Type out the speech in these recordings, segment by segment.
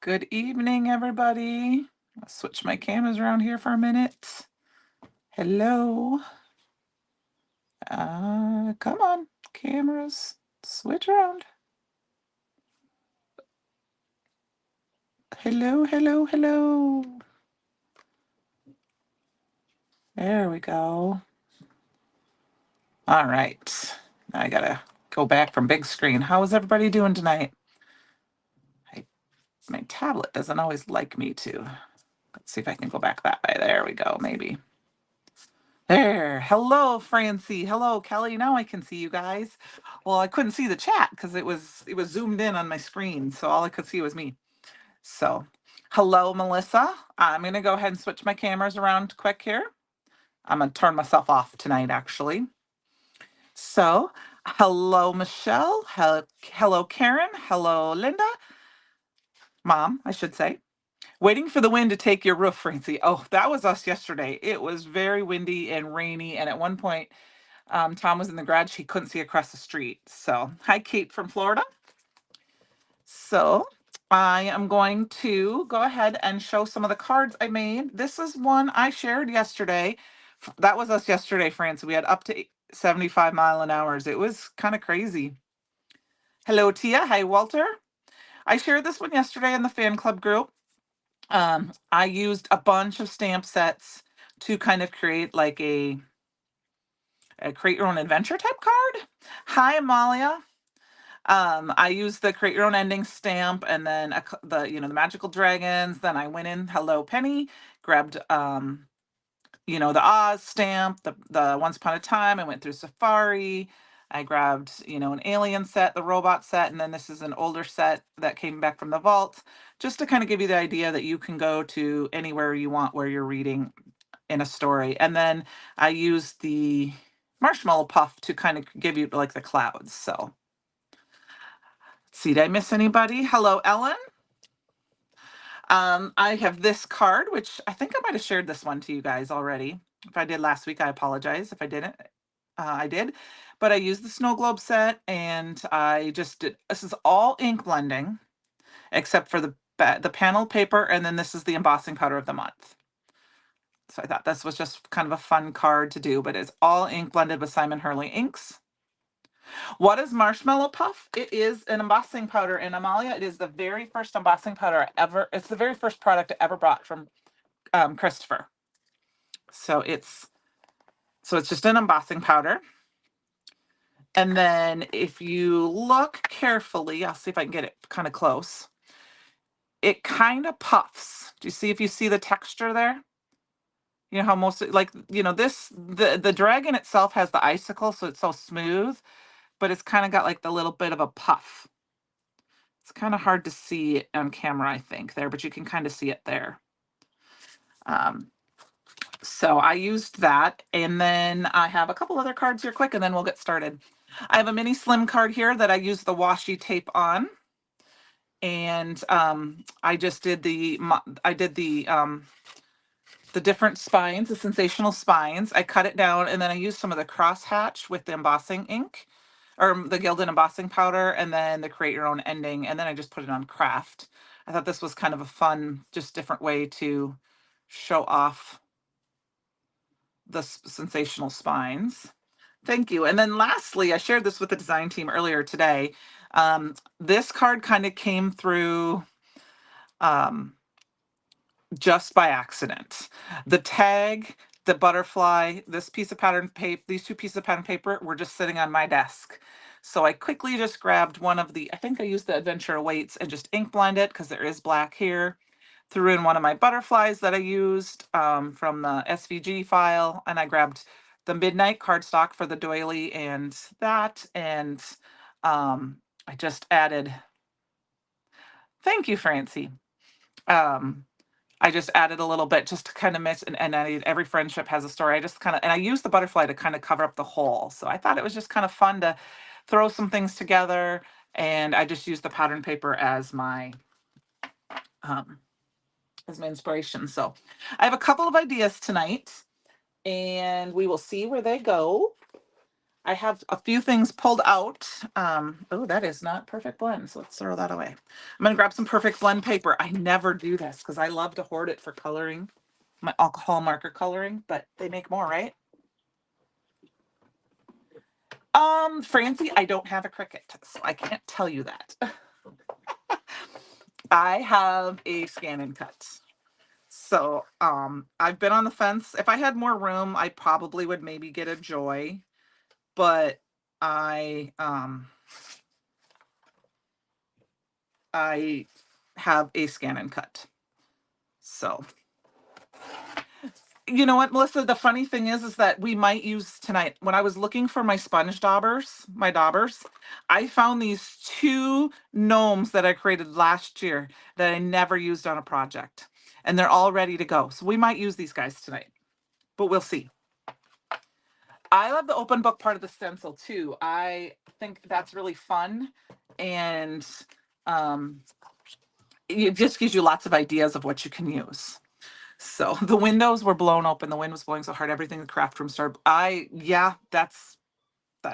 Good evening, everybody. I'll switch my cameras around here for a minute. Hello. Come on, cameras, switch around. Hello, hello, hello. There we go. All right. Now I gotta go back from big screen. How is everybody doing tonight? My tablet doesn't always like me to. Let's see if I can go back that way. There we go, maybe. There. Hello, Francie. Hello, Kelly. Now I can see you guys. Well, I couldn't see the chat because it was zoomed in on my screen, so all I could see was me. So, hello, Melissa. I'm gonna go ahead and switch my cameras around quick here. I'm gonna turn myself off tonight, actually. So, hello, Michelle. Hello, Karen. Hello, Linda. Mom, I should say. Waiting for the wind to take your roof, Francie. Oh, that was us yesterday. It was very windy and rainy, and at one point, Tom was in the garage. He couldn't see across the street. So, hi, Kate from Florida. So, I am going to go ahead and show some of the cards I made. This is one I shared yesterday. That was us yesterday, France. We had up to 75 mph. It was kind of crazy. Hello, Tia. Hi, Walter. I shared this one yesterday in the fan club group. I used a bunch of stamp sets to kind of create like a create your own adventure type card. Hi, Amalia. I used the create your own ending stamp and then the magical dragons. Then I went in, hello Penny, grabbed the Oz stamp, the Once Upon a Time. I went through Safari. I grabbed, an alien set, the robot set, and then this is an older set that came back from the vault, just to kind of give you the idea that you can go to anywhere you want where you're reading in a story. And then I used the marshmallow puff to kind of give you like the clouds. So let's see, did I miss anybody? Hello, Ellen. I have this card, which I think I might have shared this one to you guys already. If I did last week, I apologize. If I didn't, I did. But I used the snow globe set and I just did, this is all ink blending, except for the panel paper. And then this is the embossing powder of the month. So I thought this was just kind of a fun card to do, but it's all ink blended with Simon Hurley inks. What is Marshmallow Puff? It is an embossing powder, and Amalia, it is the very first embossing powder it's the very first product I ever bought from Christopher. So it's just an embossing powder. And then if you look carefully, I'll see if I can get it kind of close. It kind of puffs. Do you see if you see the texture there? You know how most the dragon itself has the icicle, so it's so smooth, but it's kind of got like the little bit of a puff. It's kind of hard to see on camera, I think, there, but you can kind of see it there. So I used that, and then I have a couple other cards here quick, and then we'll get started. I have a mini slim card here that I used the washi tape on, and I just did the different spines, the sensational spines. I cut it down, and then I used some of the crosshatch with the embossing ink, or the gilded embossing powder, and then the create your own ending, and then I just put it on craft. I thought this was kind of a fun, just different way to show off the sensational spines. Thank you. And then lastly, I shared this with the design team earlier today. This card kind of came through just by accident. The tag, the butterfly, this piece of pattern paper, these two pieces of pattern paper were just sitting on my desk. So I quickly just grabbed one of I think I used the Adventure Awaits and just ink blend it because there is black here. Threw in one of my butterflies that I used from the SVG file, and I grabbed the Midnight cardstock for the doily and that, and I just added, thank you, Francie. I just added a little bit just to kind of miss, and every friendship has a story. I just kind of, and I used the butterfly to kind of cover up the hole. So I thought it was just kind of fun to throw some things together, and I just used the pattern paper as my inspiration. So I have a couple of ideas tonight, and we will see where they go. I have a few things pulled out. Oh, that is not perfect blend, so let's throw that away. I'm gonna grab some perfect blend paper. I never do this because I love to hoard it for coloring, my alcohol marker coloring, but they make more, right? Francie, I don't have a Cricut, so I can't tell you that. I have a scan and cut. So, I've been on the fence. If I had more room, I probably would maybe get a Joy, but I, I have a scan and cut. So, you know what, Melissa? The funny thing is that we might use tonight. When I was looking for my sponge daubers, I found these two gnomes that I created last year that I never used on a project, and they're all ready to go. So we might use these guys tonight, but we'll see. I love the open book part of the stencil too. I think that's really fun, and um, it just gives you lots of ideas of what you can use. So the windows were blown open. The wind was blowing so hard, everything in the craft room started. Yeah, that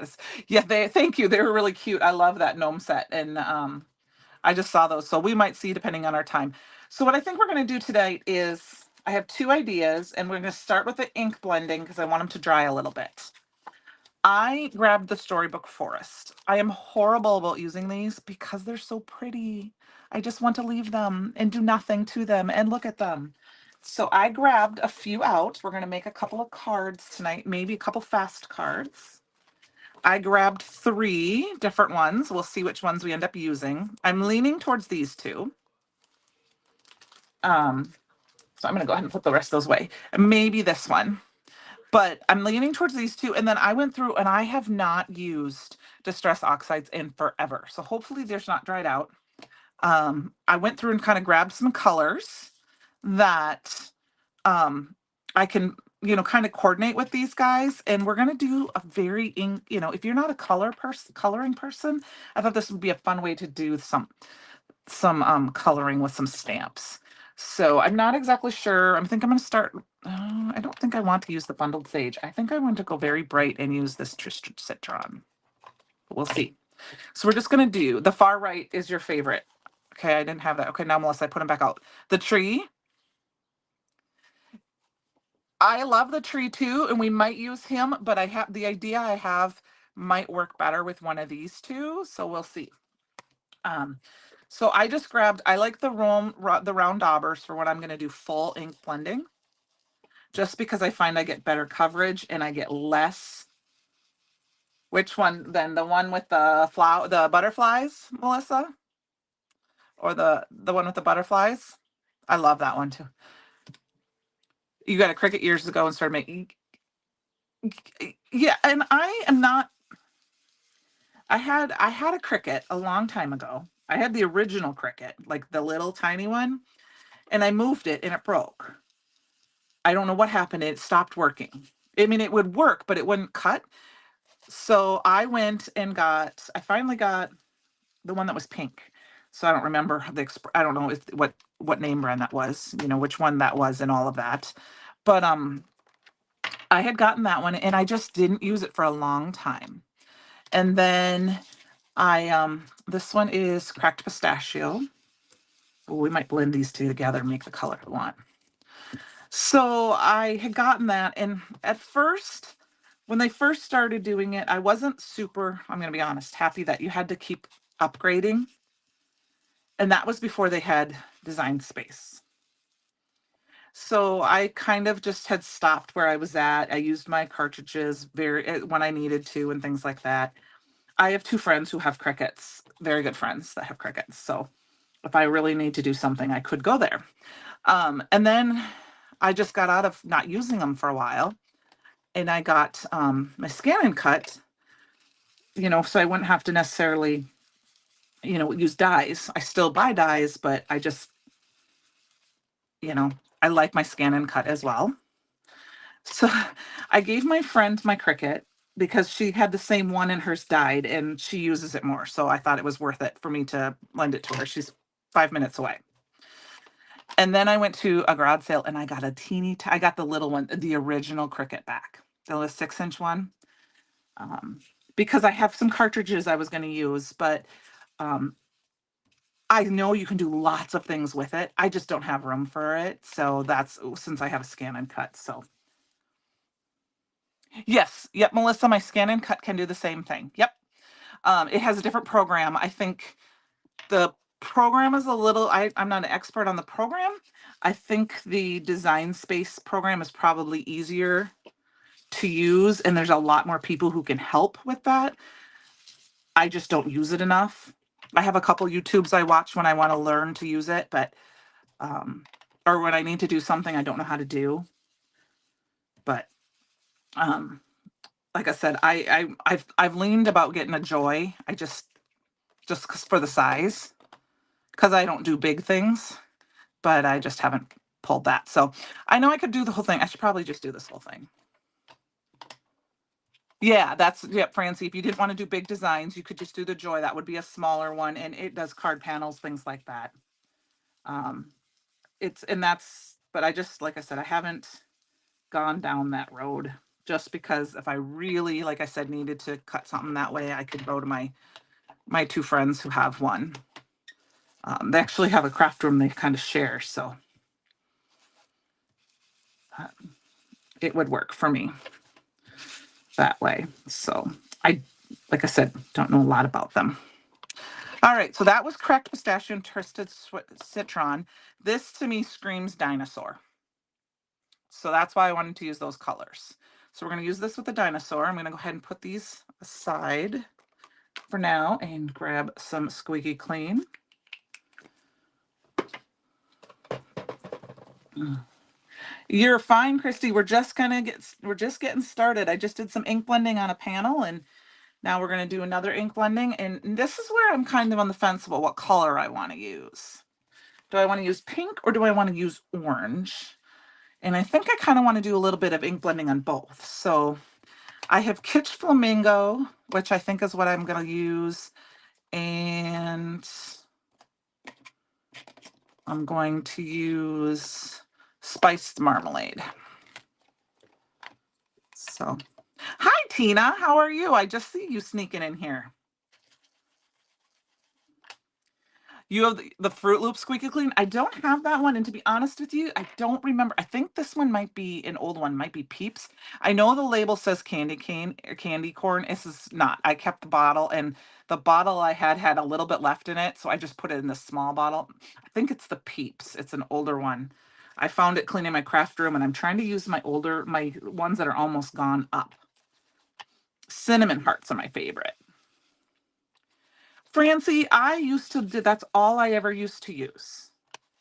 is, yeah, thank you. They were really cute. I love that gnome set. And I just saw those. So we might see depending on our time. So what I think we're going to do today is I have two ideas, and we're going to start with the ink blending because I want them to dry a little bit. I grabbed the Storybook Forest. I am horrible about using these because they're so pretty. I just want to leave them and do nothing to them and look at them. So I grabbed a few out. We're going to make a couple of cards tonight, maybe a couple fast cards. I grabbed 3 different ones. We'll see which ones we end up using. I'm leaning towards these two. So I'm going to go ahead and put the rest of those away. Maybe this one. But I'm leaning towards these two. And then I went through and I have not used Distress Oxides in forever. So hopefully there's not dried out. I went through and kind of grabbed some colors that I can, kind of coordinate with these guys. And we're going to do a very, if you're not a coloring person, I thought this would be a fun way to do some coloring with some stamps. So I'm not exactly sure. I think I'm going to start. I don't think I want to use the bundled sage. I think I want to go very bright and use this Tristan Citron. We'll see. So we're just going to do the far right is your favorite. Okay, I didn't have that. Okay, now Melissa, I put them back out. The tree. I love the tree too, and we might use him, but I have the idea I have might work better with one of these two. So we'll see. So I just grabbed, I like the round daubers for when I'm going to do full ink blending, just because I find I get better coverage and I get less. Which one then? The one with the butterflies, Melissa? Or the one with the butterflies? I love that one too. You got a Cricut years ago and started making. Yeah, and I am not. I had a Cricut a long time ago. I had the original Cricut, like the little tiny one, and I moved it and it broke. I don't know what happened. It stopped working. I mean, it would work, but it wouldn't cut. So I went and I finally got the one that was pink. So I don't remember I don't know what name brand that was, which one that was and all of that. But I had gotten that one and I just didn't use it for a long time. And then this one is Cracked Pistachio. Well, we might blend these two together and make the color I want. So I had gotten that, and at first, when they first started doing it, I wasn't super, I'm going to be honest, happy that you had to keep upgrading. And that was before they had Design Space. So I kind of just had stopped where I was at. I used my cartridges when I needed to and things like that. I have 2 friends who have Cricuts, very good friends that have Cricuts. So if I really need to do something, I could go there. And then I just got out of not using them for a while, and I got my scan and cut, so I wouldn't have to necessarily, use dies. I still buy dies, but I just, I like my scan and cut as well. So I gave my friend my Cricut because she had the same one and hers died and she uses it more. So I thought it was worth it for me to lend it to her. She's 5 minutes away. And then I went to a garage sale and I got I got the little one, the original Cricut back, the 6-inch one. um, because I have some cartridges I was going to use, but um, I know you can do lots of things with it. I just don't have room for it. So that's since I have a scan and cut. So yes, yep, Melissa, my scan and cut can do the same thing. Yep. It has a different program. I think the program is a little, I'm not an expert on the program. I think the Design Space program is probably easier to use, and there's a lot more people who can help with that. I just don't use it enough. I have a couple YouTubes I watch when I want to learn to use it, but or when I need to do something I don't know how to do. But like I said, I've leaned about getting a Joy. I just 'cause for the size, because I don't do big things, but I just haven't pulled that. So I know I could do the whole thing. I should probably just do this whole thing. Yeah, that's, yep, Francie. If you didn't want to do big designs, you could just do the Joy. That would be a smaller one, and it does card panels, things like that. Um, and that's, but I just, like I said, I haven't gone down that road just because if I really, like I said, needed to cut something that way, I could go to my two friends who have one. They actually have a craft room they kind of share, so it would work for me that way. So I, like I said, don't know a lot about them. All right, so that was cracked pistachio and twisted citron. This to me screams dinosaur. So that's why I wanted to use those colors. So we're going to use this with the dinosaur. I'm going to go ahead and put these aside for now and grab some squeaky clean. You're fine, Christy. We're just getting started. I just did some ink blending on a panel, and now we're going to do another ink blending. And this is where I'm kind of on the fence about what color I want to use. Do I want to use pink or do I want to use orange? And I think I kind of want to do a little bit of ink blending on both. So I have Kitsch Flamingo, which I think is what I'm going to use. And I'm going to use Spiced Marmalade. So, hi, Tina. How are you? I just see you sneaking in here. You have the Fruit Loop Squeaky Clean. I don't have that one. And to be honest with you, I don't remember. I think this one might be an old one, might be Peeps. I know the label says candy cane or candy corn. This is not. I kept the bottle, and the bottle I had a little bit left in it. So I just put it in the small bottle. I think it's the Peeps. It's an older one. I found it cleaning my craft room, and I'm trying to use my ones that are almost gone up. Cinnamon hearts are my favorite. Francie, I used to do, that's all I ever used to use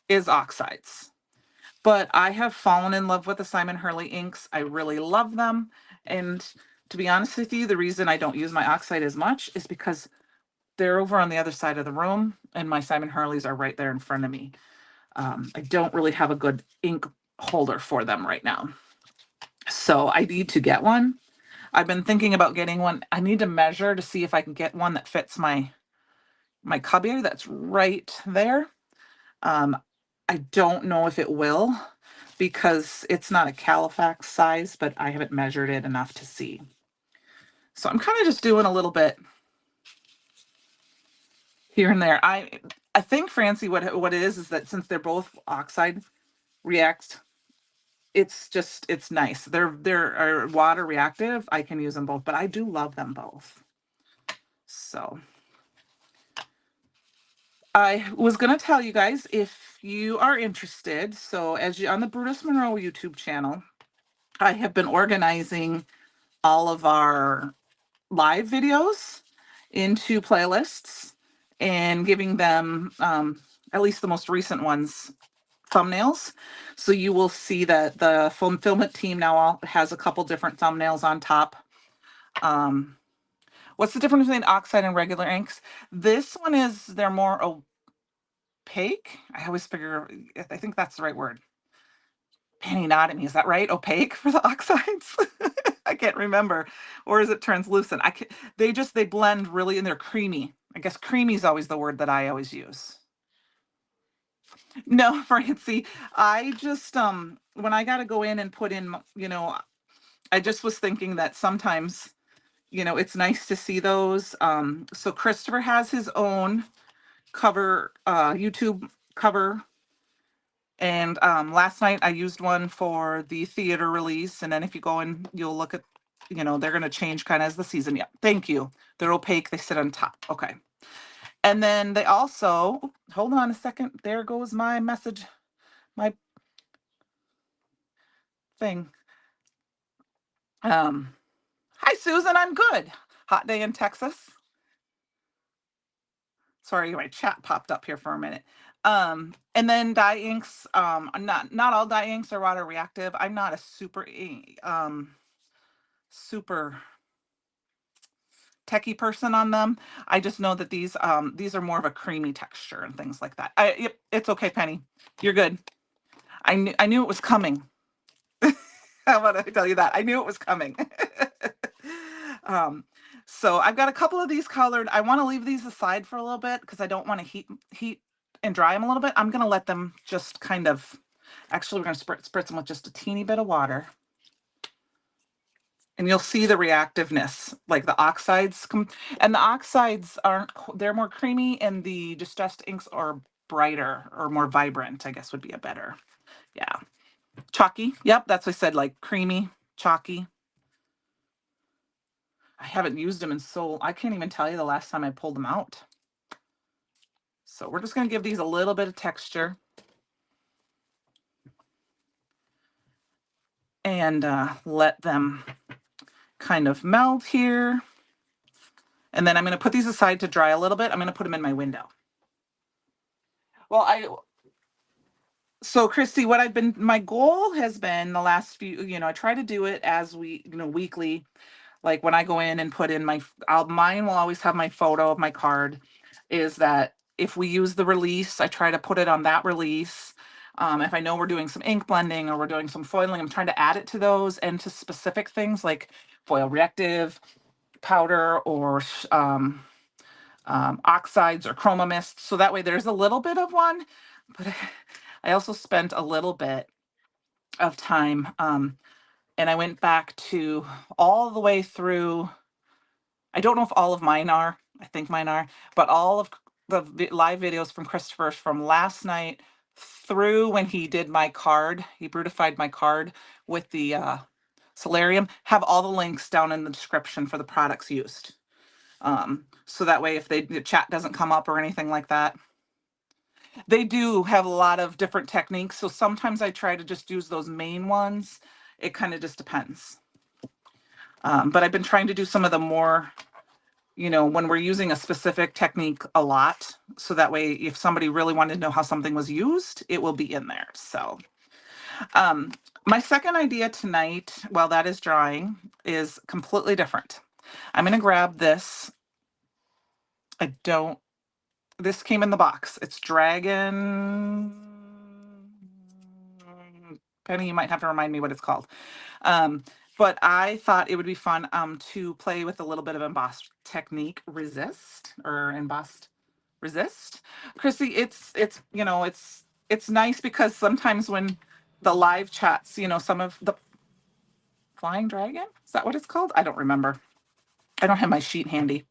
is oxides. But I have fallen in love with the Simon Hurley inks. I really love them. And to be honest with you, the reason I don't use my oxide as much is because they're over on the other side of the room and my Simon Hurleys are right there in front of me. I don't really have a good ink holder for them right now. So I need to get one. I've been thinking about getting one. I need to measure to see if I can get one that fits my cubby that's right there. I don't know if it will because it's not a Califax size, but I haven't measured it enough to see. So I'm kind of just doing a little bit here and there. I think, Francie, what it is that since they're both oxide react, it's nice. They're water reactive. I can use them both, but I do love them both. So I was going to tell you guys if you are interested. So as you on the Brutus Monroe YouTube channel, I have been organizing all of our live videos into playlists and giving them at least the most recent ones thumbnails. So you will see that the fulfillment team now has a couple different thumbnails on top. What's the difference between oxide and regular inks? This one is they're more opaque. I always figure, I think that's the right word. Penny nodded at me. Is that right? Opaque for the oxides? I can't remember. Or is it translucent? They blend really and they're creamy. I guess creamy is always the word that I always use. No, Francie, I just when I got to go in and put in, I just was thinking that sometimes you know, it's nice to see those. So Christopher has his own cover, YouTube cover. And last night I used one for the theater release. And then if you go and you'll look at, you know, they're going to change kind of as the season. Yeah. Thank you. They're opaque. They sit on top. Okay. And then they also, hold on a second. There goes my message, my thing. Hi, Susan. I'm good. Hot day in Texas. Sorry, my chat popped up here for a minute. And then dye inks. Not all dye inks are water reactive. I'm not a super techie person on them. I just know that these are more of a creamy texture and things like that. Yep, it's okay, Penny. You're good. I knew it was coming. How about I tell you that? I knew it was coming. um, so I've got a couple of these colored. I want to leave these aside for a little bit because I don't want to heat and dry them a little bit. I'm going to let them just kind of, actually we're going to spritz them with just a teeny bit of water. And you'll see the reactiveness, like the oxides and the oxides aren't, they're more creamy, and the distressed inks are brighter or more vibrant, I guess would be a better. Yeah. Chalky. Yep. That's what I said, like creamy, chalky. I haven't used them in I can't even tell you the last time I pulled them out. So we're just going to give these a little bit of texture. And let them kind of melt here. And then I'm going to put these aside to dry a little bit. I'm going to put them in my window. Well, so Christy, my goal has been the last few, you know, I try to do it as weekly. Like when I go in and put in mine will always have my photo of my card, is that if we use the release, I try to put it on that release. If I know we're doing some ink blending or we're doing some foiling, I'm trying to add it to those and to specific things like foil reactive powder or oxides or chroma mist. So that way there's a little bit of one, but I also spent a little bit of time and I went back to all the way through. I don't know if all of mine are. I think mine are, but all of the live videos from Christopher from last night through when he did my card, he brutified my card with the solarium, have all the links down in the description for the products used. So that way, if the chat doesn't come up or anything like that, they do have a lot of different techniques. So sometimes I try to just use those main ones. It kind of just depends. But I've been trying to do some of the more, you know, when we're using a specific technique a lot. So that way, if somebody really wanted to know how something was used, it will be in there. So my second idea tonight, while that is drying, is completely different. I'm going to grab this. This came in the box. It's Dragon. Penny, you might have to remind me what it's called. But I thought it would be fun to play with a little bit of embossed technique, resist. Chrissy, it's you know, it's nice because sometimes when the live chats, you know, some of the flying dragon, is that what it's called? I don't remember. I don't have my sheet handy.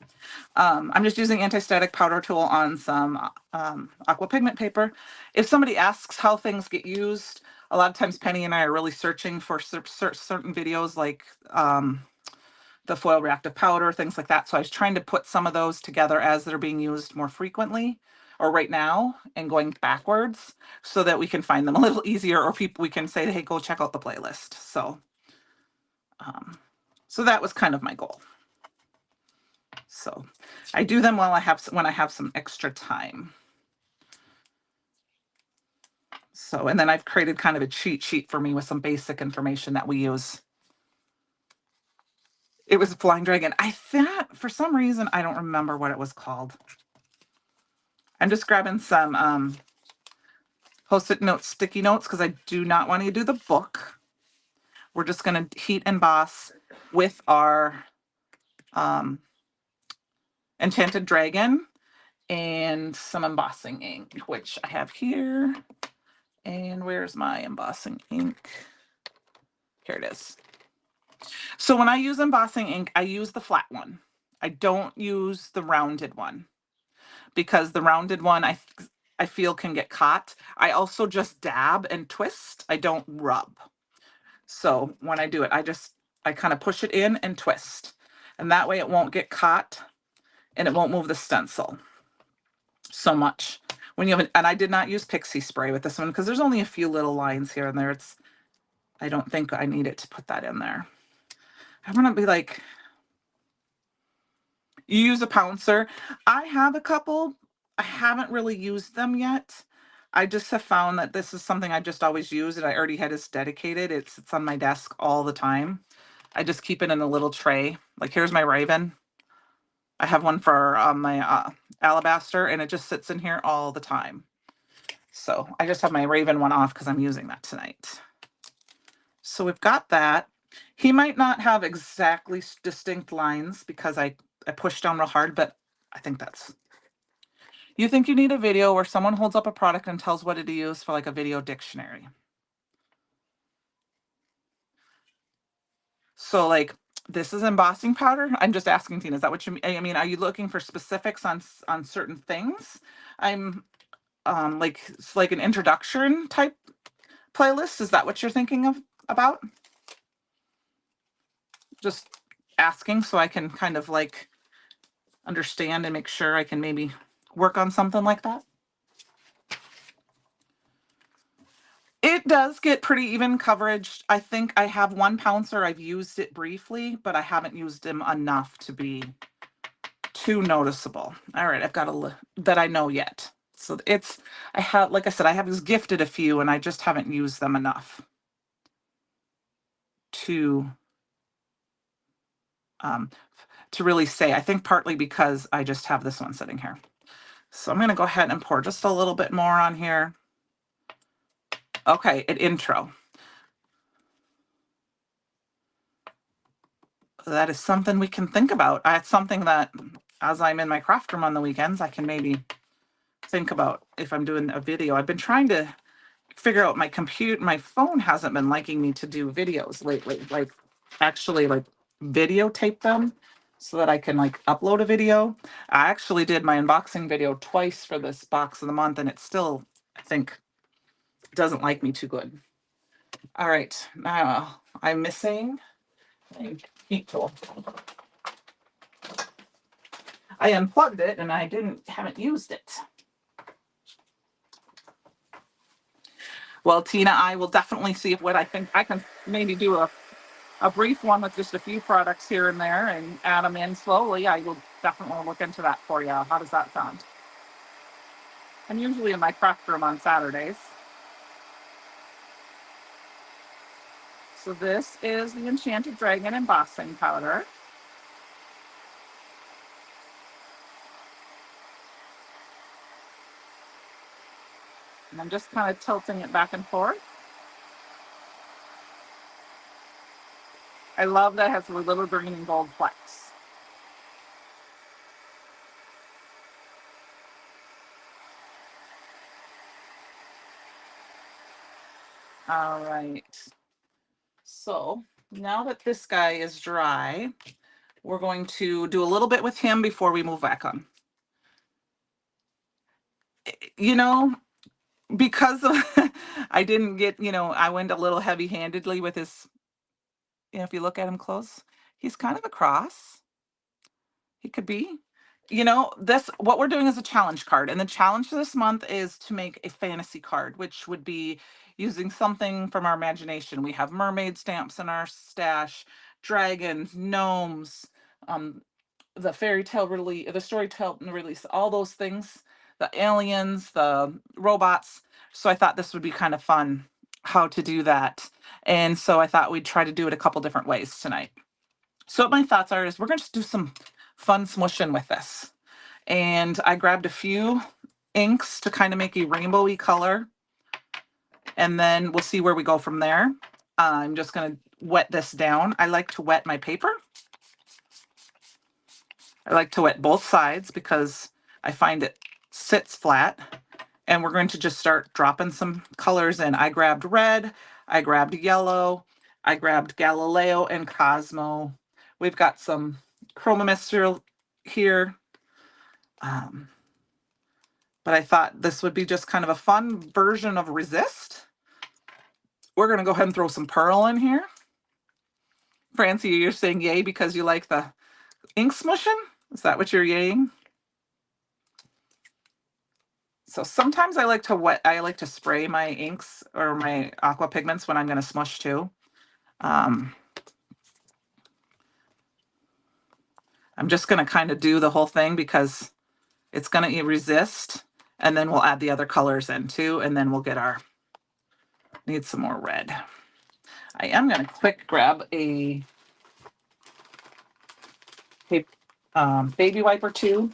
I'm just using anti-static powder tool on some aqua pigment paper. If somebody asks how things get used, a lot of times Penny and I are really searching for certain videos like the foil reactive powder, things like that. So I was trying to put some of those together as they're being used more frequently or right now and going backwards so that we can find them a little easier, or we can say, hey, go check out the playlist. So that was kind of my goal. So I do them when I have some extra time. So, and then I've created kind of a cheat sheet for me with some basic information that we use. It was a flying dragon. I thought for some reason, I don't remember what it was called. I'm just grabbing some Post-it notes, sticky notes, because I do not want to do the book. We're just going to heat emboss with our Enchanted Dragon and some embossing ink, which I have here. And where's my embossing ink? Here it is. So when I use embossing ink, I use the flat one. I don't use the rounded one because the rounded one I feel can get caught. I also just dab and twist. I don't rub. So when I do it, I kind of push it in and twist. And that way it won't get caught and it won't move the stencil so much. When you have and I did not use pixie spray with this one because there's only a few little lines here and there. I don't think I need it to put that in there. I'm gonna be like, you use a pouncer. I have a couple. I haven't really used them yet. I just have found that this is something I just always use, and I already had this dedicated. It sits on my desk all the time. I just keep it in a little tray. Like here's my Raven. I have one for my alabaster, and it just sits in here all the time. So I just have my Raven one off because I'm using that tonight. So we've got that. He might not have exactly distinct lines because I pushed down real hard, but I think that's. You think you need a video where someone holds up a product and tells what it is for like a video dictionary. So like this is embossing powder. I'm just asking Tina, is that what you mean? I mean, are you looking for specifics on certain things? I'm like it's like an introduction type playlist. Is that what you're thinking of about? Just asking so I can kind of like understand and make sure I can maybe work on something like that. It does get pretty even coverage. I think I have one pouncer. I've used it briefly, but I haven't used him enough to be too noticeable. All right, I've got a that I know yet. So I have, like I said, I have just gifted a few and I just haven't used them enough to um, to really say. I think partly because I just have this one sitting here. So I'm going to go ahead and pour just a little bit more on here. Okay, an intro. That is something we can think about. It's something that, as I'm in my craft room on the weekends, I can maybe think about if I'm doing a video. I've been trying to figure out my phone hasn't been liking me to do videos lately, like actually like videotape them so that I can like upload a video. I actually did my unboxing video twice for this box of the month and it still, I think, doesn't like me too good. All right, now I'm missing a heat tool. I unplugged it and I haven't used it. Well, Tina, I will definitely see if what I think I can maybe do a brief one with just a few products here and there and add them in slowly. I will definitely look into that for you. How does that sound? I'm usually in my craft room on Saturdays. So this is the Enchanted Dragon embossing powder. And I'm just kind of tilting it back and forth. I love that it has the little green and gold flecks. All right. So now that this guy is dry, we're going to do a little bit with him before we move back on. You know, because I didn't get, I went a little heavy handedly with his, if you look at him close, he's kind of a cross. He could be. What we're doing is a challenge card. And the challenge this month is to make a fantasy card, which would be using something from our imagination. We have mermaid stamps in our stash, dragons, gnomes, the fairy tale release, the storytell release, all those things, the aliens, the robots. So I thought this would be kind of fun how to do that. And so I thought we'd try to do it a couple different ways tonight. So what my thoughts are is we're going to just do some fun smushing with this. And I grabbed a few inks to kind of make a rainbowy color. And then we'll see where we go from there. I'm just going to wet this down. I like to wet my paper. I like to wet both sides because I find it sits flat. And we're going to just start dropping some colors in. I grabbed red, I grabbed yellow, I grabbed Galileo and Cosmo. We've got some Chroma Mister here. But I thought this would be just kind of a fun version of Resist. We're going to go ahead and throw some pearl in here. Francie, you're saying yay because you like the ink smushing? Is that what you're yaying? So sometimes I like to spray my inks or my aqua pigments when I'm going to smush too. I'm just going to kind of do the whole thing because it's going to resist, and then we'll add the other colors in too, and then we'll get need some more red. I am going to quick grab a baby wipe or two,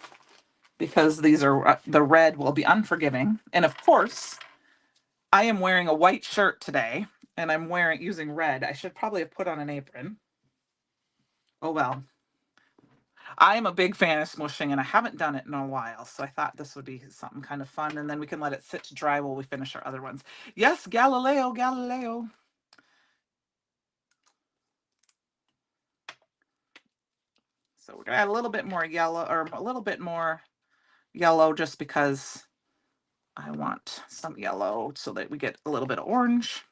because these are the red will be unforgiving. And of course, I am wearing a white shirt today, and I'm using red. I should probably have put on an apron. Oh well. I am a big fan of smushing, and I haven't done it in a while, so I thought this would be something kind of fun, and then we can let it sit to dry while we finish our other ones. Yes, Galileo, Galileo. So we're gonna add a little bit more yellow, or a little bit more yellow, just because I want some yellow so that we get a little bit of orange.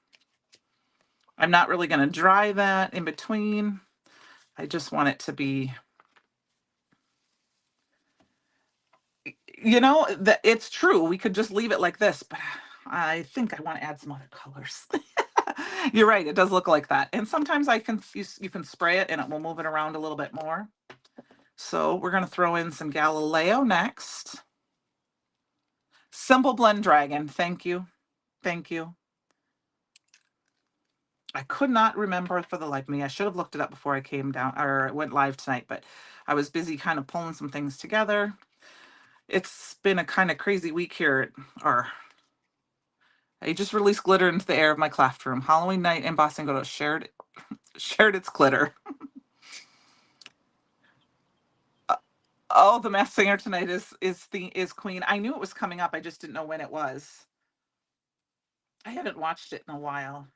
I'm not really going to dry that in between. I just want it to be, you know, that it's true. We could just leave it like this, but I think I want to add some other colors. You're right. It does look like that. And sometimes you can spray it and it will move it around a little bit more. So we're going to throw in some Galileo next. Simple Blend Dragon. Thank you. Thank you. I could not remember for the life of me. I should have looked it up before I came down or went live tonight, but I was busy kind of pulling some things together. It's been a kind of crazy week here. I just released glitter into the air of my craft room. Halloween night in Boston Go shared its glitter. Oh, the Masked Singer tonight is Queen. I knew it was coming up. I just didn't know when it was. I haven't watched it in a while.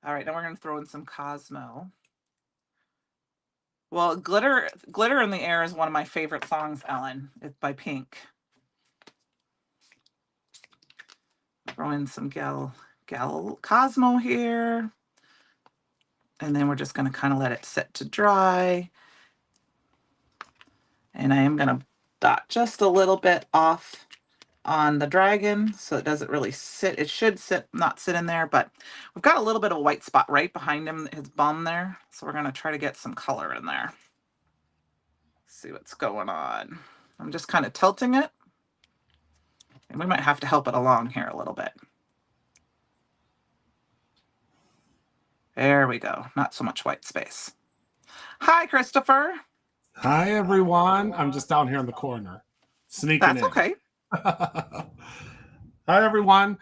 All right, now we're going to throw in some Cosmo. Well, Glitter in the Air is one of my favorite songs, Ellen. It's by Pink. Throw in some Gal Cosmo here. And then we're just going to kind of let it sit to dry. And I am going to dot just a little bit off on the dragon so it doesn't really sit. It should not sit in there, but we've got a little bit of a white spot right behind him, his bum there. So we're going to try to get some color in there. See what's going on. I'm just kind of tilting it. And we might have to help it along here a little bit. There we go. Not so much white space. Hi, Christopher. Hi, everyone. I'm just down here in the corner, sneaking in. That's okay. Hi, everyone.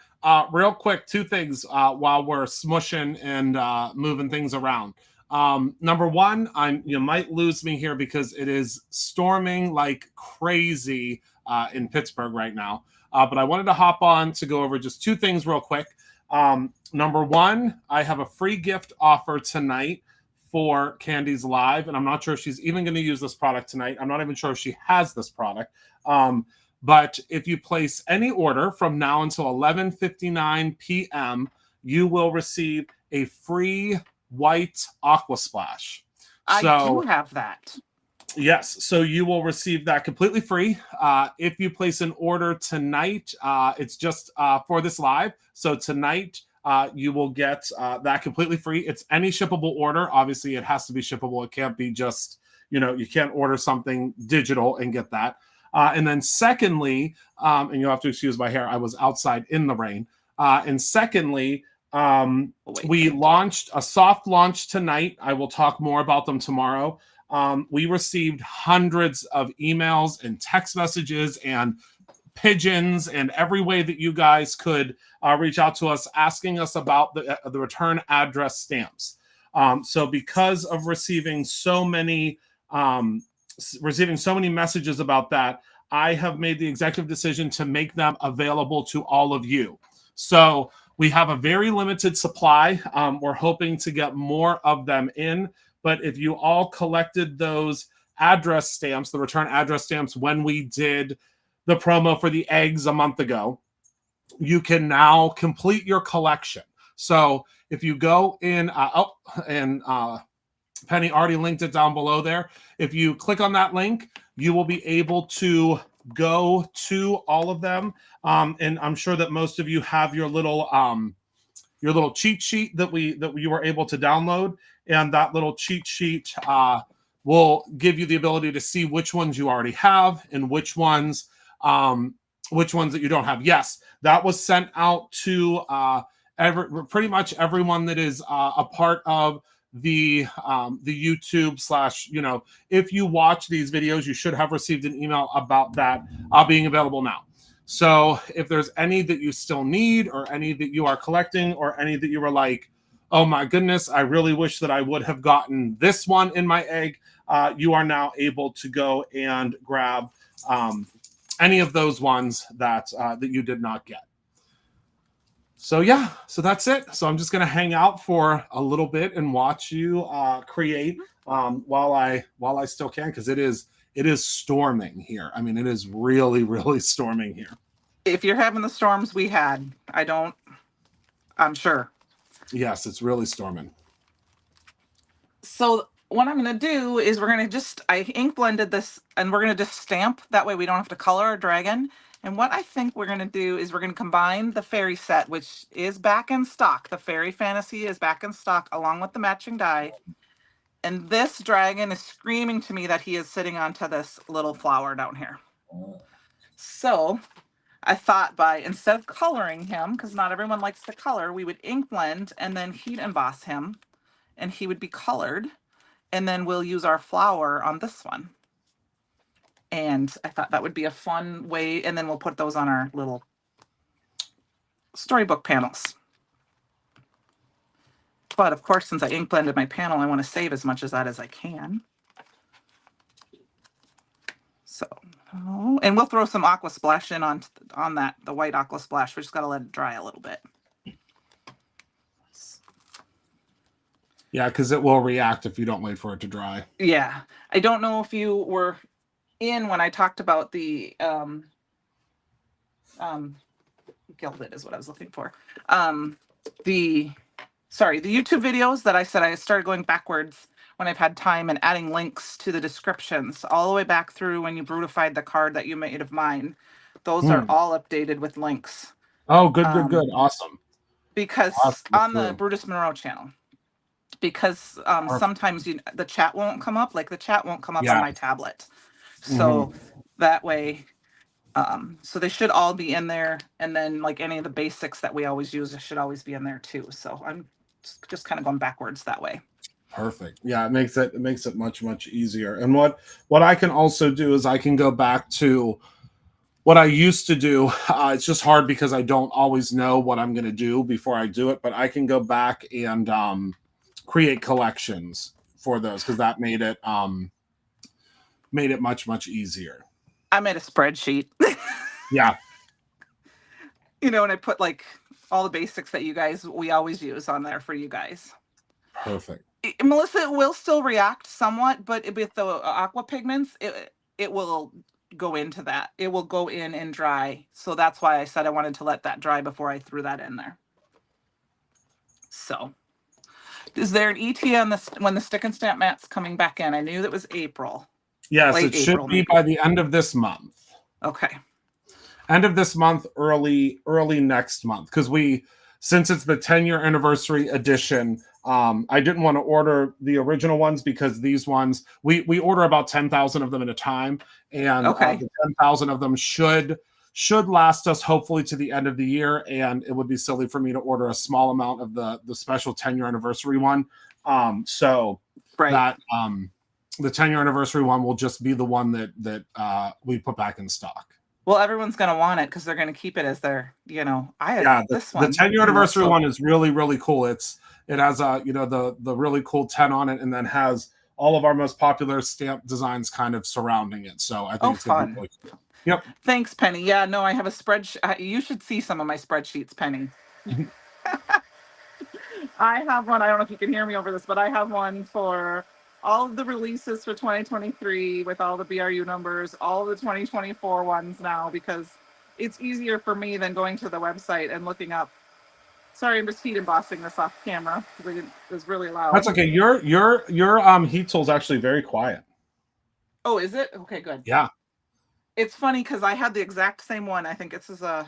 Real quick, two things while we're smushing and moving things around. Number one, you might lose me here because it is storming like crazy in Pittsburgh right now. But I wanted to hop on to go over just two things real quick. Number one, I have a free gift offer tonight for Candy's Live, and I'm not sure if she's even going to use this product tonight. I'm not even sure if she has this product. But if you place any order from now until 11:59 p.m., you will receive a free white aqua splash. I do have that. Yes, so you will receive that completely free. If you place an order tonight, it's just for this live. So tonight, you will get that completely free. It's any shippable order. Obviously, it has to be shippable. It can't be just, you can't order something digital and get that. And then secondly, and you'll have to excuse my hair, I was outside in the rain. And secondly, we launched a soft launch tonight. I will talk more about them tomorrow. We received hundreds of emails and text messages and pigeons and every way that you guys could reach out to us asking us about the return address stamps. So because of receiving so many messages about that, I have made the executive decision to make them available to all of you. So We have a very limited supply. We're hoping to get more of them in, but if you all collected those address stamps, the return address stamps, when we did the promo for the eggs a month ago, you can now complete your collection. So if you go in, Penny already linked it down below there. If you click on that link, you will be able to go to all of them. And I'm sure that most of you have your little cheat sheet that you were able to download, and that little cheat sheet will give you the ability to see which ones you already have and which ones that you don't have. Yes, that was sent out to pretty much everyone that is a part of the YouTube / if you watch these videos, you should have received an email about that being available now. So if there's any that you still need, or any that you are collecting, or any that you were like, oh my goodness, I really wish that I would have gotten this one in my egg, you are now able to go and grab any of those ones that you did not get. So yeah, so that's it. So I'm just gonna hang out for a little bit and watch you create while I still can, because it is storming here. I mean, it is really, really storming here. If you're having the storms we had, I'm sure. Yes, it's really storming. So what I'm going to do is I ink blended this, and we're going to just stamp. That way we don't have to color our dragon. And what I think we're going to do is we're going to combine the fairy set, which is back in stock. The Fairy Fantasy is back in stock along with the matching die. And this dragon is screaming to me that he is sitting onto this little flower down here. So I thought, instead of coloring him, because not everyone likes to color, we would ink blend and then heat emboss him, and he would be colored. And then we'll use our flower on this one. And I thought that would be a fun way. And then we'll put those on our little storybook panels. But of course, since I ink blended my panel, I want to save as much of that as I can. So, and we'll throw some aqua splash in on that, the white aqua splash. We just got to let it dry a little bit. Yeah, because it will react if you don't wait for it to dry. Yeah. I don't know if you were in when I talked about the gilded is what I was looking for. The YouTube videos that I said I started going backwards when I've had time, and adding links to the descriptions all the way back through when you brutified the card that you made of mine. Those are all updated with links. Oh, good. Awesome. Because on the Brutus Monroe channel. Because sometimes the chat won't come up. Like the chat won't come up on my tablet. So that way, so they should all be in there. And then like any of the basics that we always use should always be in there too. So I'm just kind of going backwards that way. Perfect. Yeah, it makes it much easier. And what I can also do is I can go back to what I used to do. It's just hard because I don't always know what I'm going to do before I do it. But I can go back and create collections for those, because that made it much easier. I made a spreadsheet. Yeah. And I put like all the basics that we always use on there for you guys. Perfect. Melissa, it will still react somewhat, but with the aqua pigments, it will go into that. It will go in and dry. So that's why I said I wanted to let that dry before I threw that in there. So, is there an ETA on this when the stick and stamp mat's coming back in? I knew that was April. Yes, it should be by the end of this month. Okay. End of this month, early next month, because since it's the 10-year anniversary edition, I didn't want to order the original ones, because these ones we order about 10,000 of them at a time, and the 10,000 of them should last us hopefully to the end of the year, and it would be silly for me to order a small amount of the special 10-year anniversary one. So that the 10-year anniversary one will just be the one that we put back in stock. Well, everyone's going to want it because they're going to keep it as their, this one. The 10-year anniversary one is really, really cool. It has the really cool 10 on it, and then has all of our most popular stamp designs kind of surrounding it. So I think it's fun. Really cool. Yep. Thanks, Penny. Yeah, no, I have a spreadsheet. You should see some of my spreadsheets, Penny. I have one. I don't know if you can hear me over this, but I have one for all of the releases for 2023 with all the BRU numbers, all the 2024 ones now, because it's easier for me than going to the website and looking up. Sorry, I'm just heat embossing this off camera because it was really That's loud. okay. Your heat tool's actually very quiet. Oh, is it? Okay, good. Yeah. It's funny because I had the exact same one. I think this is a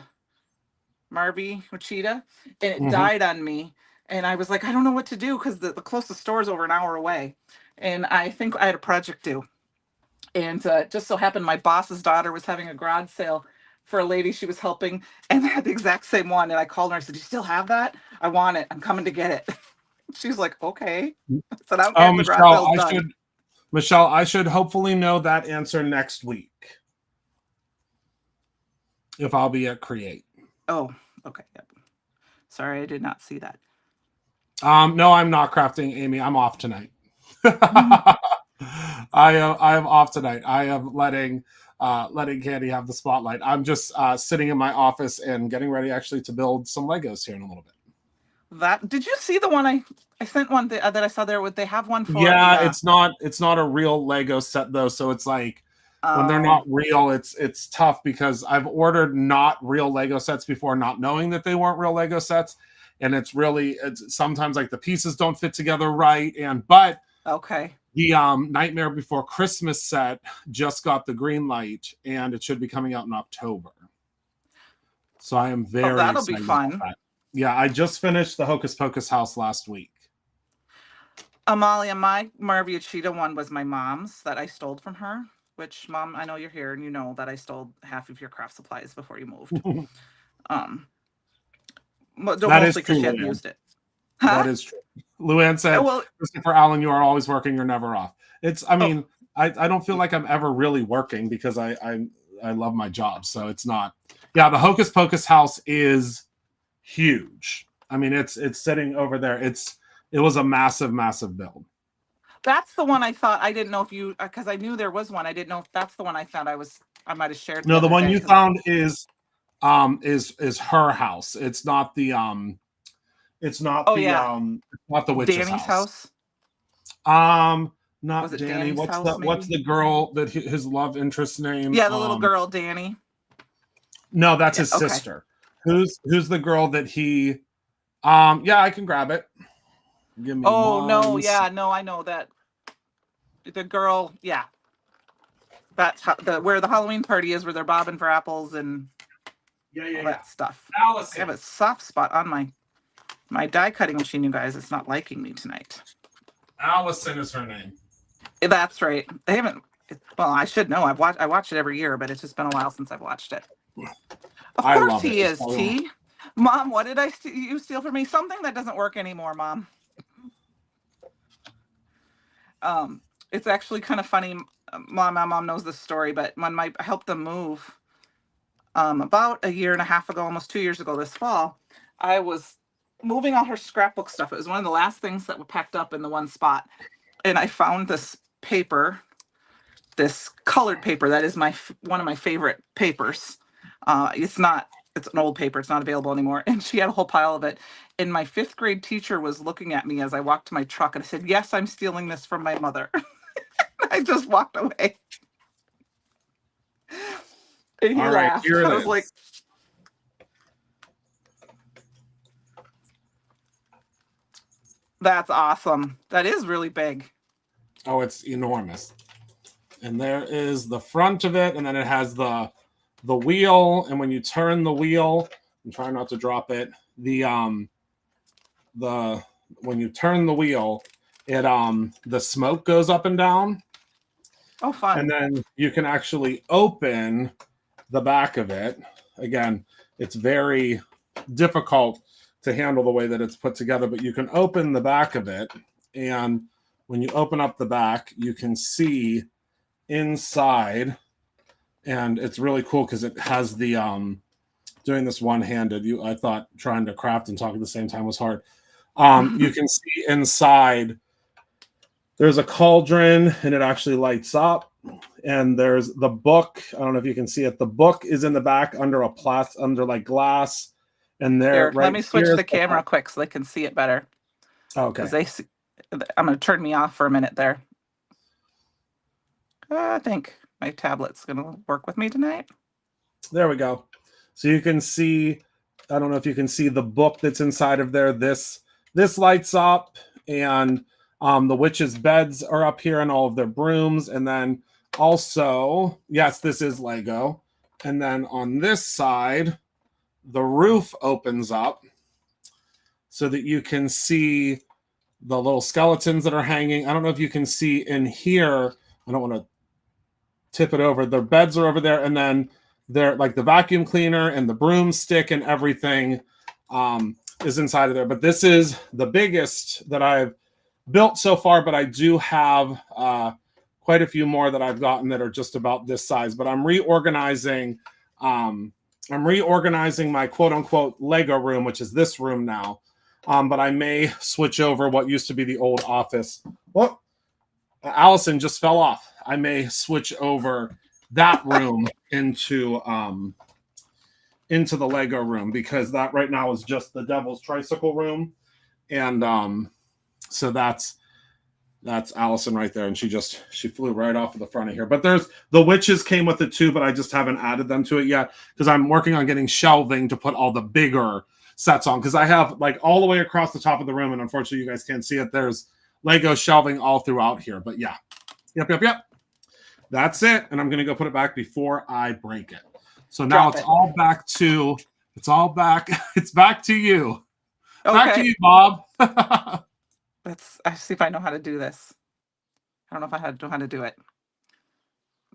Marby Uchida, and it Hmm. died on me. And I was like, I don't know what to do because the closest store is over an hour away. And I think I had a project due. And it just so happened my boss's daughter was having a garage sale for a lady she was helping, and they had the exact same one. And I called her and I said, "Do you still have that? I want it. I'm coming to get it." She's like, "Okay." I said, "I don't care Oh, if the garage Michelle, sale's done." I should hopefully know that answer next week if I'll be at Create. Oh, okay. Yep. Sorry, I did not see that. No, I'm not crafting, Amy. I'm off tonight. Mhm. I am off tonight. I am letting Candy have the spotlight. I'm just sitting in my office and getting ready actually to build some Legos here in a little bit. That did you see the one I sent one that I saw there? Would they have one for the Yeah, it's not a real Lego set though, so it's like when they're oh, not real, it's tough because I've ordered not real Lego sets before, not knowing that they weren't real Lego sets, and it's sometimes like the pieces don't fit together right, but okay. the Nightmare Before Christmas set just got the green light, and it should be coming out in October. So I am Oh, very that'll be excited about fun. that. Yeah, I just finished the Hocus Pocus house last week. Amalia, my Marvia Cheetah one was my mom's that I stole from her. Which, mom, I know you're here and you know that I stole half of your craft supplies before you moved. Um, That is mostly because true, she hadn't Luann. used it. That Huh? is true. Luann said, Well, Christopher Allen, you are always working, you're never off. I oh, mean, I don't feel like I'm ever really working because I love my job. So it's not. Yeah, the Hocus Pocus house is huge. I mean, it's sitting over there. It was a massive, massive build. that's the one I thought. I didn't know if you, because I knew there was one. I didn't know if that's the one I thought I might have shared the No, the other one day. you found is her house. Oh, yeah. it's not the witch's Danny's house. house. Was Not it Danny. Danny's house, What's maybe? the girl that his love interest name? Yeah, the little girl, Danny. No, that's Yeah, his okay. sister. Who's the girl that he yeah, I can grab it. Give me Oh, no. one. Yeah, no, I know that. The girl, yeah. That's how where the Halloween party is, where they're bobbing for apples and Yeah, yeah, all yeah. that stuff. I have Allison. a soft spot on my die cutting machine, you guys. It's not liking me tonight. Allison is her name. That's right. They haven't. Well, I should know. I watch it every year, but it's just been a while since I've watched it. Of I course love it. he It's is. probably T. Mom, what did you steal from me? Something that doesn't work anymore, Mom. It's actually kind of funny. My mom knows this story, but when I helped them move, about a year and a half ago, almost 2 years ago this fall, I was moving all her scrapbook stuff. It was one of the last things that were packed up in the one spot. And I found this paper, this colored paper that is one of my favorite papers. It's an old paper. It's not available anymore. And she had a whole pile of it. And my fifth grade teacher was looking at me as I walked to my truck and I said, "Yes, I'm stealing this from my mother." I just walked away. And he all right, laughed. here it I was like, is. "That's awesome. That is really big." Oh, it's enormous. And there is the front of it, and then it has the wheel, and when you turn the wheel, and try not to drop it, the when you turn the wheel, the smoke goes up and down, Oh, and fun. then you can actually open the back of it. Again, it's very difficult to handle the way that it's put together, but you can open the back of it, and when you open up the back, you can see inside, and it's really cool because it has the doing this one-handed. I thought trying to craft and talk at the same time was hard. You can see inside there's a cauldron and it actually lights up, and there's the book. I don't know if you can see it. The book is in the back under under like glass, and there Here, let right me switch here is the camera quick so they can see it better. Okay. because I'm going to turn me off for a minute there. I think my tablet's going to work with me tonight. There we go. So you can see, I don't know if you can see the book that's inside of there. This lights up, and the witches' beds are up here and all of their brooms. And then also, yes, this is Lego. And then on this side, the roof opens up so that you can see the little skeletons that are hanging. I don't know if you can see in here. I don't want to tip it over. Their beds are over there, and then they're like the vacuum cleaner and the broomstick and everything is inside of there. But this is the biggest that I've built so far, but I do have quite a few more that I've gotten that are just about this size. But I'm reorganizing my quote unquote Lego room, which is this room now. But I may switch over what used to be the old office. Well, Allison just fell off. I may switch over that room into the Lego room, because that right now is just the Devil's Tricycle room. And so that's Allison right there, and she flew right off of the front of here. But there's the witches came with it too, but I just haven't added them to it yet because I'm working on getting shelving to put all the bigger sets on, because I have like all the way across the top of the room, and unfortunately you guys can't see it. There's Lego shelving all throughout here. But yeah, yep. That's it, and I'm gonna go put it back before I break it. So now it's back to you. Okay. Back to you, Bob. I see if I know how to do this. I don't know if I know how to do it.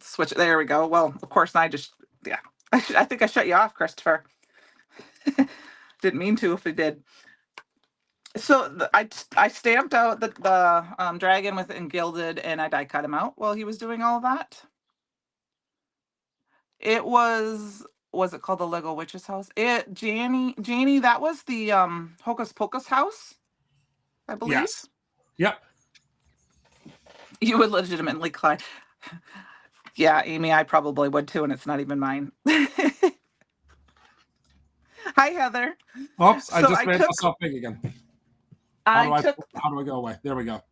Switch it. There we go. Well, of course, I think I shut you off, Christopher. Didn't mean to if it did. So I stamped out the dragon in gilded, and I die cut him out while he was doing all of that. It was it called the Lego Witch's House? Janie, that was the Hocus Pocus house, I believe. Yes. Yep. You would legitimately cry. Yeah, Amy, I probably would too, and it's not even mine. Hi, Heather. Oops, so I just made myself big again. How do I go away? There we go.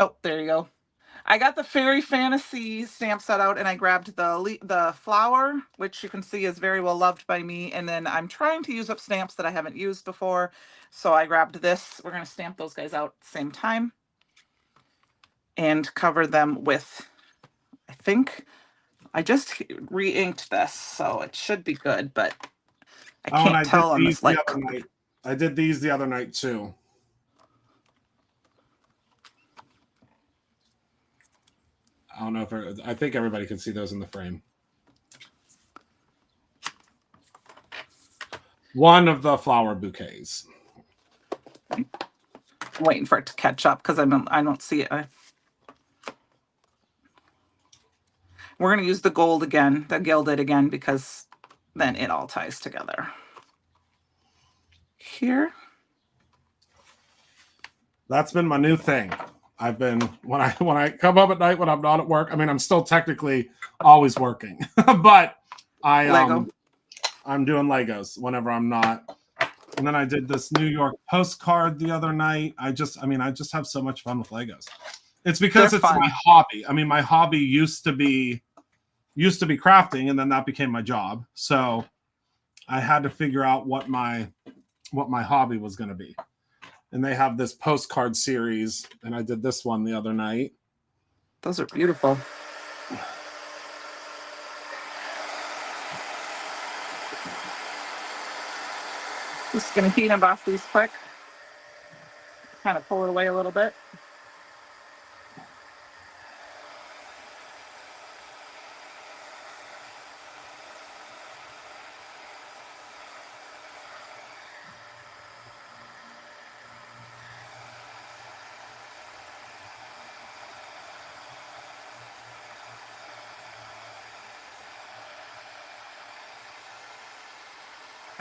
Oh, there you go. I got the Fairy Fantasy stamp set out, and I grabbed the flower, which you can see is very well loved by me. And then I'm trying to use up stamps that I haven't used before. So I grabbed this. We're going to stamp those guys out at the same time and cover them with, I think, I just re-inked this, so it should be good, but I can't tell on this light. I did these the other night too. I don't know if I think everybody can see those in the frame. One of the flower bouquets. I'm waiting for it to catch up because I don't see it. We're going to use the gold again, the gilded again, because then it all ties together. Here. That's been my new thing. I've been when I come up at night when I'm not at work. I mean, I'm still technically always working, but I'm doing Legos whenever I'm not. And then I did this New York postcard the other night. I just have so much fun with Legos. It's because it's my hobby. I mean, my hobby used to be crafting, and then that became my job. So I had to figure out what my hobby was going to be. And they have this postcard series, and I did this one the other night. Those are beautiful. Just going to heat them off these quick. Kind of pull it away a little bit.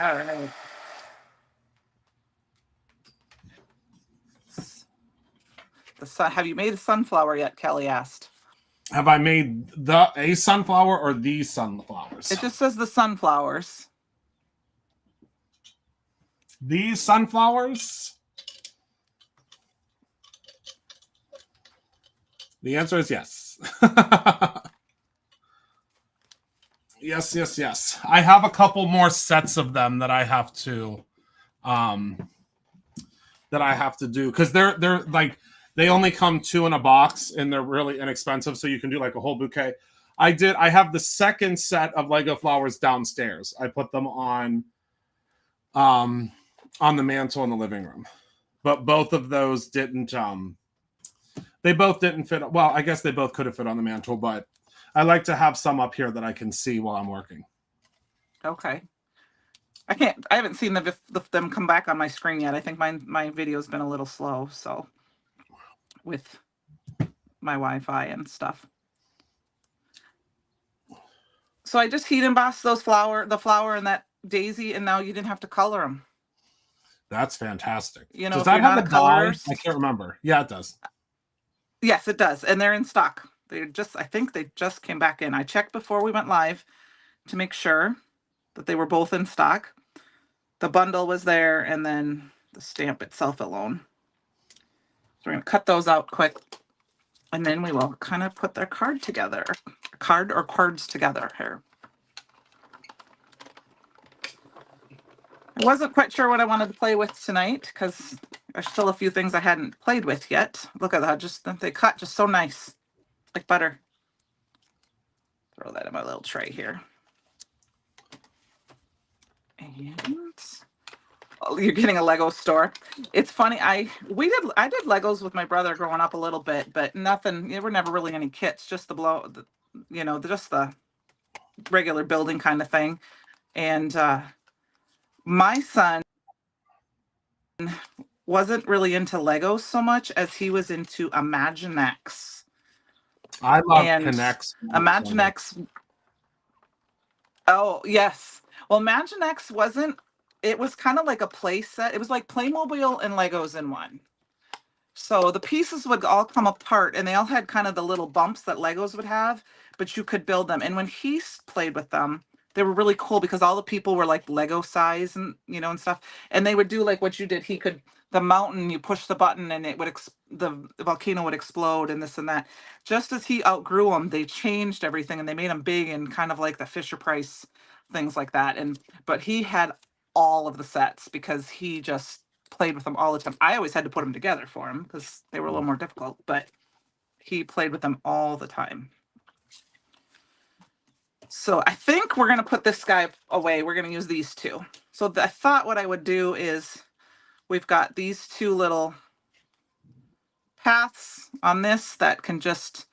All right. Have you made a sunflower yet? Kelly asked. Have I made a sunflower or these sunflowers? It just says the sunflowers. These sunflowers? The answer is yes. Yes. I have a couple more sets of them that I have to do because they're like they only come 2 in a box and they're really inexpensive, so you can do like a whole bouquet. I have the second set of Lego flowers downstairs. I put them on the mantle in the living room. But both of those didn't they both didn't fit. Well, I guess they both could have fit on the mantle, but I like to have some up here that I can see while I'm working. Okay. I haven't seen them come back on my screen yet. I think my video's been a little slow, so with my Wi-Fi and stuff. So I just heat embossed the flower and that daisy, and now you didn't have to color them. That's fantastic. You know, Does if that you're have not a a dye? colorist. I can't remember. Yeah, it does. Yes, it does. And they're in stock. I think they just came back in. I checked before we went live to make sure that they were both in stock. The bundle was there, and then the stamp itself alone. So we're going to cut those out quick, and then we will kind of put their cards together here. I wasn't quite sure what I wanted to play with tonight because there's still a few things I hadn't played with yet. Look at that. Just they cut just so nice, like butter. Throw that in my little tray here. And you're getting a Lego store. It's funny. I did Legos with my brother growing up a little bit, but nothing. There were never really any kits. Just just the regular building kind of thing. And my son wasn't really into Legos so much as he was into Imaginext. I love And Connects. Imaginext. Oh yes. Well, Imaginext it was kind of like a play set. It was like Playmobil and Legos in one. So the pieces would all come apart and they all had kind of the little bumps that Legos would have, but you could build them. And when he played with them, they were really cool because all the people were like Lego size and, and stuff. And they would do like what you did. The mountain, you push the button and the volcano would explode and this and that. Just as he outgrew them, they changed everything and they made them big and kind of like the Fisher Price things like that. But he had all of the sets because he just played with them all the time. I always had to put them together for him because they were a little more difficult, but he played with them all the time. So I think we're going to put this guy away. We're going to use these two. So I thought what I would do is we've got these two little paths on this that can just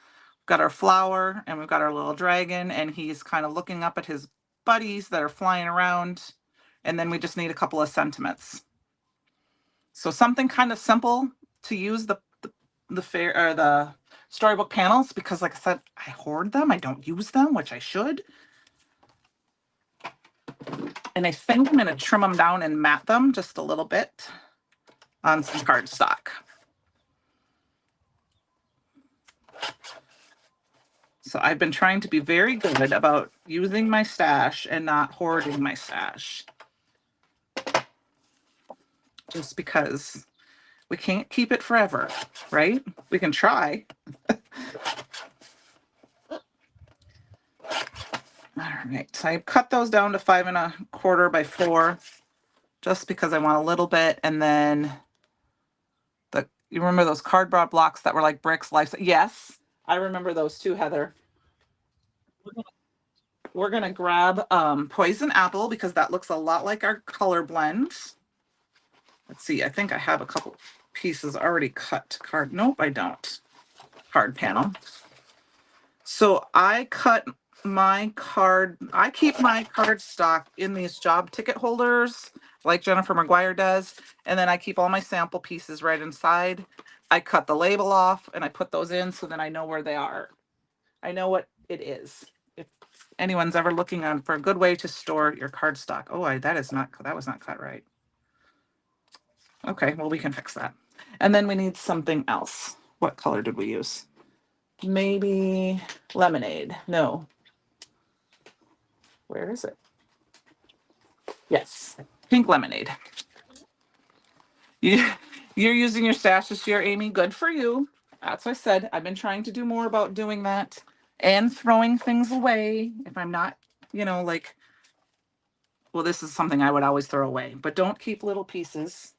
got our flower and we've got our little dragon and he's kind of looking up at his buddies that are flying around. And then we just need a couple of sentiments. So something kind of simple to use the storybook panels because, like I said, I hoard them. I don't use them, which I should. And I think I'm going to trim them down and mat them just a little bit on some cardstock. So I've been trying to be very good about using my stash and not hoarding my stash. Just because we can't keep it forever, right? We can try. All right, so I cut those down to 5 1/4 by 4, just because I want a little bit. And then you remember those cardboard blocks that were like bricks? Yes, I remember those too, Heather. We're gonna grab Poison Apple because that looks a lot like our color blend. Let's see, I think I have a couple pieces already cut to card. Nope, I don't. Card panel. So I cut my card. I keep my card stock in these job ticket holders like Jennifer McGuire does. And then I keep all my sample pieces right inside. I cut the label off and I put those in so then I know where they are. I know what it is. If anyone's ever looking for a good way to store your card stock. Oh, that was not cut right. Okay, well, we can fix that. And then we need something else. What color did we use? Maybe lemonade. No. Where is it? Yes, pink lemonade. You're using your stash this year, Amy. Good for you. That's what I said. I've been trying to do more about doing that and throwing things away if I'm not, like, well, this is something I would always throw away, but don't keep little pieces.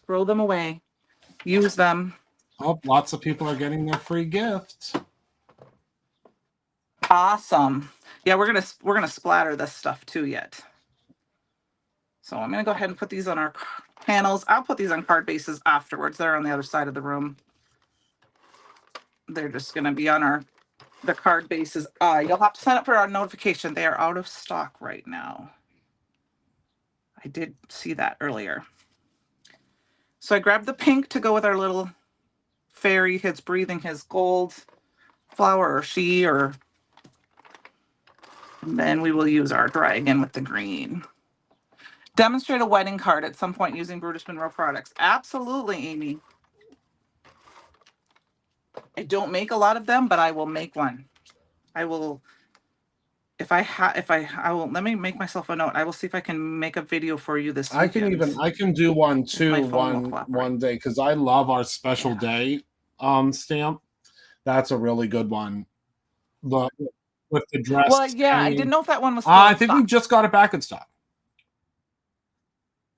Throw them away. Use them. Oh, lots of people are getting their free gift. Awesome. Yeah, we're gonna splatter this stuff too yet. So I'm gonna go ahead and put these on our panels. I'll put these on card bases afterwards. They're on the other side of the room. They're just gonna be on the card bases. You'll have to sign up for our notification. They are out of stock right now. I did see that earlier. So I grabbed the pink to go with our little fairy. His breathing his gold flower, or she, or and then we will use our dragon with the green. Demonstrate a wedding card at some point using Brutus Monroe products. Absolutely, Amy. I don't make a lot of them, but I will make one. I will, I will, let me make myself a note. I will see if I can make a video for you this weekend. I can do one too one day, because I love our special day stamp. That's a really good one. With the dress. Well, yeah, I didn't know if that one was still I in think stock. we just got it back in stock.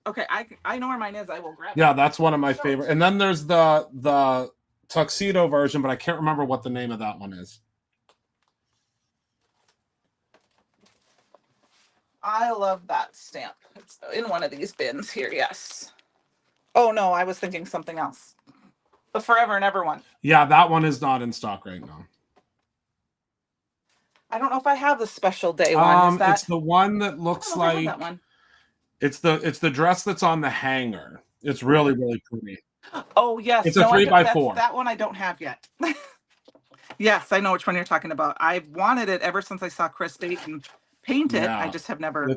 Okay, I know where mine is. I will grab it. Yeah, that's one of my favorite. And then there's the tuxedo version, but I can't remember what the name of that one is. I love that stamp. It's in one of these bins here, yes. Oh no, I was thinking something else. The Forever and Ever one. Yeah, that one is not in stock right now. I don't know if I have the special day one. Is that... It's the one that looks like that one. It's the dress that's on the hanger. It's really, really pretty. Oh yes, it's a 3x4. That one I don't have yet. Yes, I know which one you're talking about. I've wanted it ever since I saw Chris Dayton paint it. I just have never.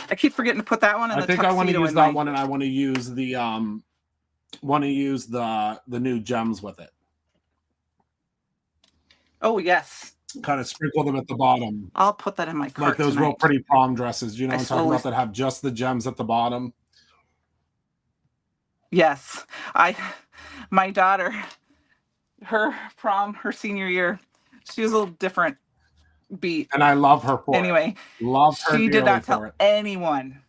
I keep forgetting to put that one in the tuxedo. I think I want to use that one, and I want to use the the new gems with it. Oh yes. Kind of sprinkle them at the bottom. I'll put that in my cart. Like those real pretty prom dresses. You know what I'm talking about, that have just the gems at the bottom? Yes. My daughter, her prom, her senior year, she was a little different beat. And I love her for it. Love her. She did not tell anyone.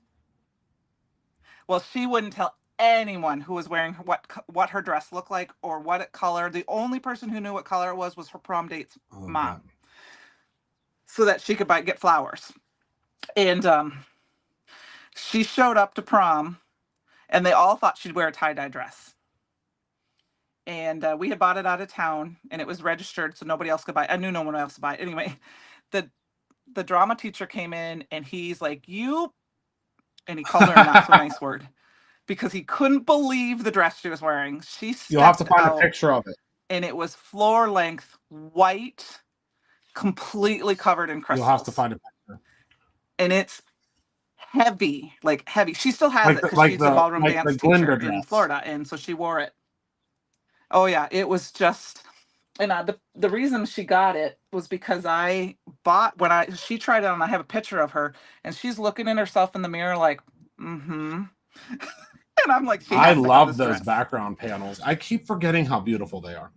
Well, she wouldn't tell anyone who was wearing what her dress looked like or what color. The only person who knew what color it was her prom date's mom. God. So that she could get flowers. And she showed up to prom, and they all thought she'd wear a tie-dye dress. And we had bought it out of town, and it was registered, so nobody else could buy it. I knew no one else would buy it. Anyway, the drama teacher came in, and he's like, "You," and he called her a not so nice word, because he couldn't believe the dress she was wearing. You'll have to find a picture of it. And it was floor length, white, completely covered in crystals. You'll have to find a picture. And it's heavy, like heavy. She still has it because she's a ballroom dance teacher in Florida, and so she wore it. Oh yeah, it was just, and the reason she got it was because I bought she tried it on. I have a picture of her, and she's looking at herself in the mirror like, mm-hmm. And I'm like, I love those background panels. I keep forgetting how beautiful they are.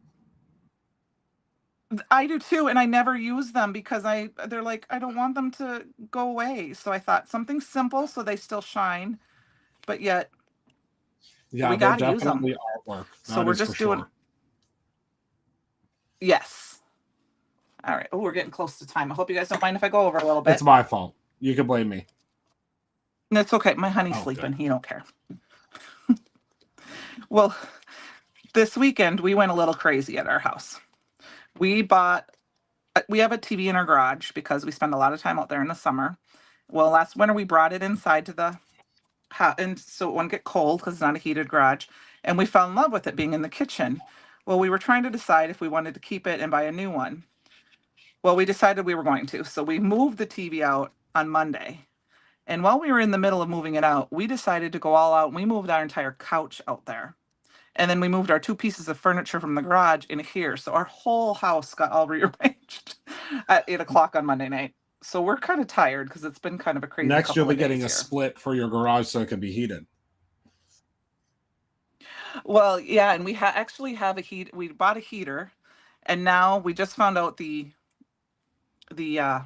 I do too, and I never use them because they're like, I don't want them to go away. So I thought something simple so they still shine, but yet we got to use them. Artwork. So we're just doing. Sure. Yes. All right. Oh, we're getting close to time. I hope you guys don't mind if I go over a little bit. It's my fault. You can blame me. It's okay. My honey's sleeping. Good. He don't care. Well, this weekend we went a little crazy at our house. We have a TV in our garage because we spend a lot of time out there in the summer. Well, last winter we brought it inside to the house, and so it wouldn't get cold because it's not a heated garage. And we fell in love with it being in the kitchen. Well, we were trying to decide if we wanted to keep it and buy a new one. Well, we decided we were going to. So we moved the TV out on Monday. And while we were in the middle of moving it out, we decided to go all out, and we moved our entire couch out there. And then we moved our 2 pieces of furniture from the garage in here. So our whole house got all rearranged at 8 o'clock on Monday night. So we're kind of tired because it's been kind of a crazy Next, you'll be getting a split for your garage so it can be heated. Well, yeah, and we actually have a heat. We bought a heater, and now we just found out the we're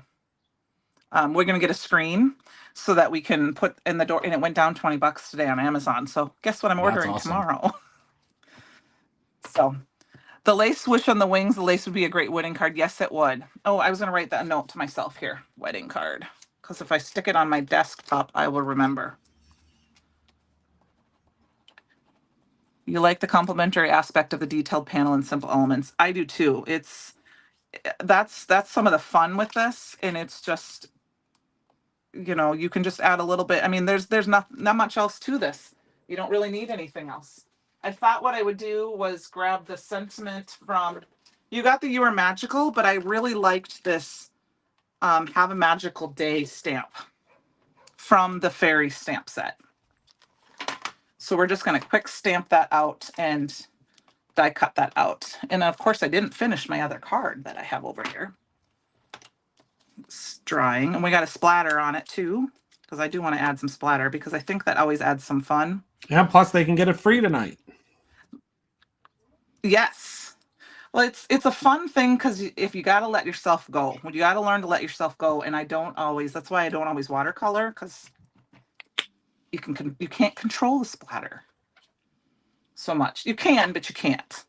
gonna get a screen so that we can put in the door, and it went down $20 today on Amazon. So guess what I'm That's ordering awesome. tomorrow? So the lace swoosh on the wings, the lace would be a great wedding card. Yes, it would. Oh, I was gonna write that note to myself here, wedding card, because if I stick it on my desktop, I will remember. You like the complementary aspect of the detailed panel and simple elements. I do too. It's that's some of the fun with this, and it's just, you know, you can just add a little bit. I mean, there's not much else to this. You don't really need anything else. I thought what I would do was grab the sentiment from, you got the You Are Magical, but I really liked this Have a Magical Day stamp from the fairy stamp set. So we're just going to quick stamp that out and die cut that out. And of course I didn't finish my other card that I have over here. It's drying, and we got a splatter on it too, because I do want to add some splatter because I think that always adds some fun. And plus they can get it free tonight. Yes. Well, it's a fun thing because if you got to let yourself go, when you got to learn to let yourself go, and I don't always. That's why I don't always watercolor, because you can't control the splatter so much. You can, but you can't.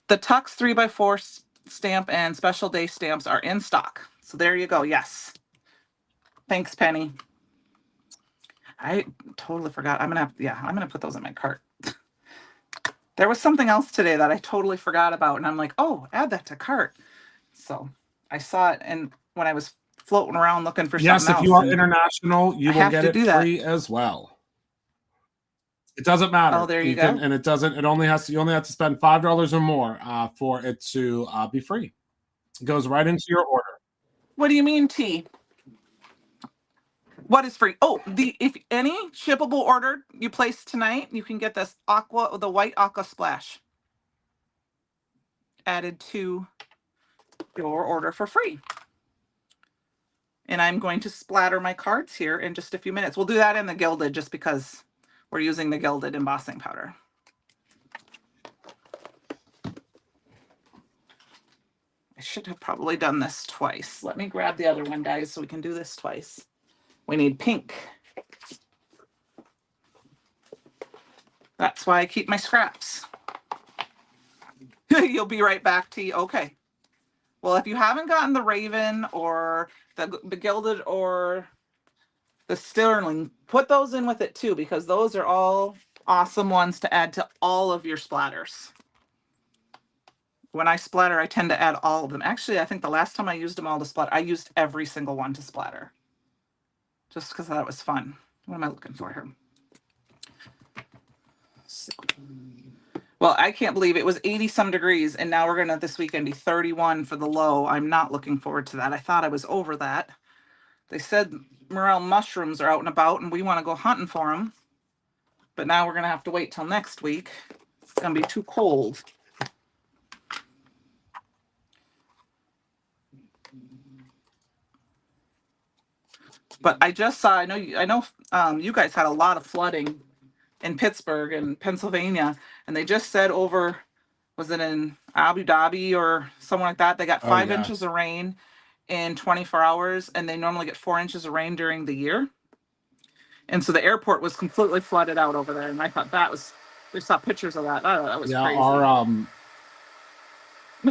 The Tux 3x4 stamp and Special Day stamps are in stock. So there you go. Yes. Thanks, Penny. I totally forgot. I'm gonna put those in my cart. There was something else today that I totally forgot about, and I'm like, oh, add that to cart. So I saw it, and when I was floating around looking for Yes, something if else, you are and international, you I will have get to it do that. free as well. It doesn't Oh, matter. there you can, go. and it doesn't. It only has to. You only have to spend $5 or more for it to be free. It goes right into your order. What do you mean, T? What is free? Oh, if any shippable order you place tonight, you can get this the white aqua splash added to your order for free. And I'm going to splatter my cards here in just a few minutes. We'll do that in the gilded just because we're using the gilded embossing powder. I should have probably done this twice. Let me grab the other one, guys, so we can do this twice. We need pink. That's why I keep my scraps. You'll be right back, T. Okay. Well, if you haven't gotten the Raven or the Gilded or the Sterling, put those in with it too, because those are all awesome ones to add to all of your splatters. When I splatter, I tend to add all of them. Actually, I think the last time I used them all to splatter, I used every single one to splatter. Just because that was fun. What am I looking for here? So, well, I can't believe it was 80 some degrees, and now we're going to this weekend be 31 for the low. I'm not looking forward to that. I thought I was over that. They said morel mushrooms are out and about, and we want to go hunting for them. But now we're going to have to wait till next week. It's going to be too cold. But I just saw, I know you guys had a lot of flooding in Pittsburgh and Pennsylvania, and they just said over, was it in Abu Dhabi or somewhere like that, they got 5 inches of rain in 24 hours, and they normally get 4 inches of rain during the year. And so the airport was completely flooded out over there, and I thought we saw pictures of that. Oh, that was crazy.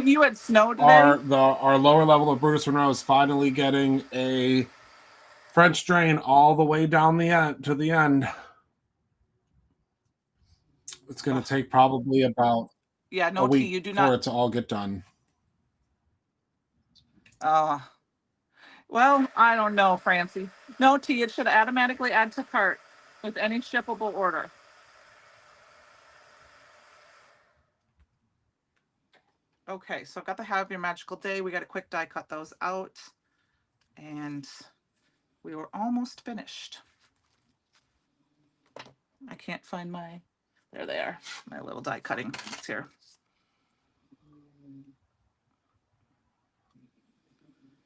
You had snow today? Our lower level of Brutus Monroe is finally getting a French drain all the way down the end to the end. It's going to take probably about a week you do for not. it to all get done. Well, I don't know, Francie. No, T, it should automatically add to cart with any shippable order. Okay, so I've got the Have Your Magical Day. We got a quick die cut those out. And we were almost finished. I can't find there they are, my little die cutting. It's here.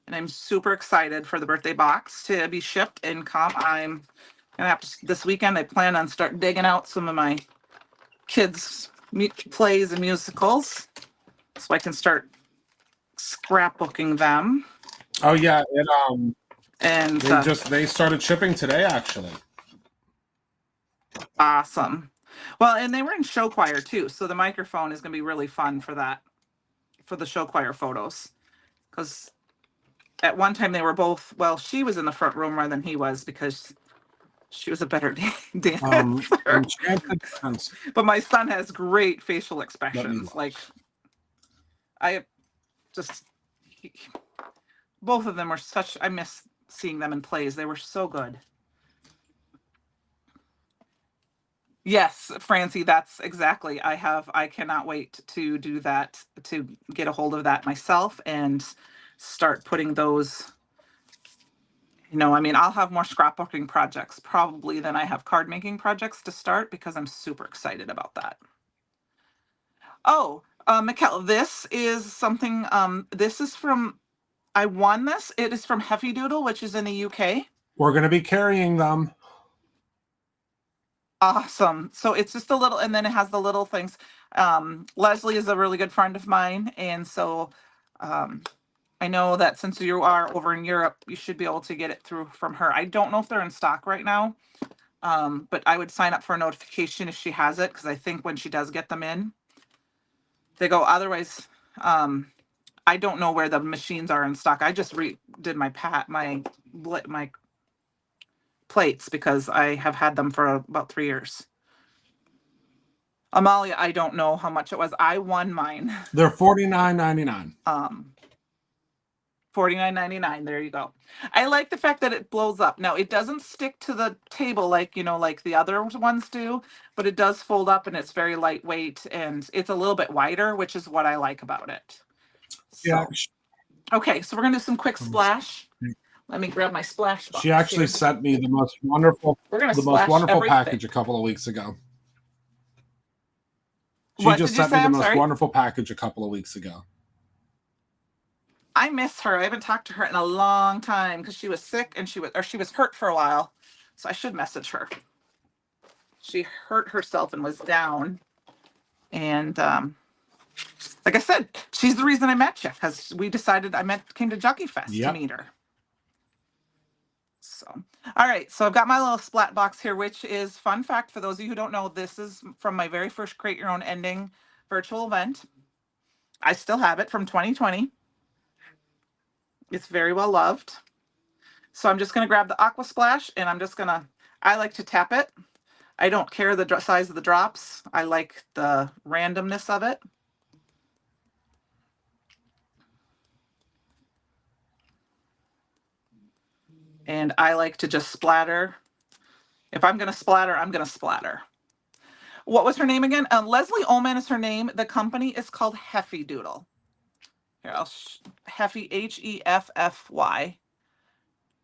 And I'm super excited for the birthday box to be shipped and come. I'm And after this weekend, I plan on start digging out some of my kids' plays and musicals, so I can start scrapbooking them. Oh yeah, And they started shipping today actually. Awesome. Well, and they were in show choir too, so the microphone is going to be really fun for that, for the show choir photos. Because at one time they were both, well, she was in the front row more than he was because she was a better dancer. But my son has great facial expressions. Like, I just, both of them were such, I miss seeing them in plays. They were so good. Yes, Francie, that's exactly. I cannot wait to do that, to get a hold of that myself and start putting those. I mean, I'll have more scrapbooking projects probably than I have card making projects to start because I'm super excited about that. Oh, Mikkel, this is something, this is from, I won this. It is from Heffy Doodle, which is in the UK. We're going to be carrying them. Awesome. So it's just a little, and then it has the little things. Leslie is a really good friend of mine. And so I know that since you are over in Europe, you should be able to get it through from her. I don't know if they're in stock right now, but I would sign up for a notification if she has it, because I think when she does get them in, they go. Otherwise, I don't know where the machines are in stock. I just did my plates because I have had them for about 3 years. Amalia, I don't know how much it was. I won mine. They're $49.99. $49.99. There you go. I like the fact that it blows up. Now it doesn't stick to the table like like the other ones do, but it does fold up and it's very lightweight and it's a little bit wider, which is what I like about it. So, yeah. Okay, so we're gonna do some quick splash. Let me grab my splash box. She actually sent me the most wonderful, package a couple of weeks ago. She just sent me the most wonderful package a couple of weeks ago. I miss her. I haven't talked to her in a long time because she was sick and she was hurt for a while. So I should message her. She hurt herself and was down. And like I said, she's the reason I met you, because we decided came to Jockey Fest to meet her. So, all right. So I've got my little splat box here, which is, fun fact for those of you who don't know, this is from my very first Create Your Own Ending virtual event. I still have it from 2020. It's very well loved. So I'm just going to grab the Aqua Splash and I like to tap it. I don't care the size of the drops. I like the randomness of it. And I like to just splatter. If I'm going to splatter, I'm going to splatter. What was her name again? Leslie Ullman is her name. The company is called Heffy Doodle. Here, Heffy, Heffy.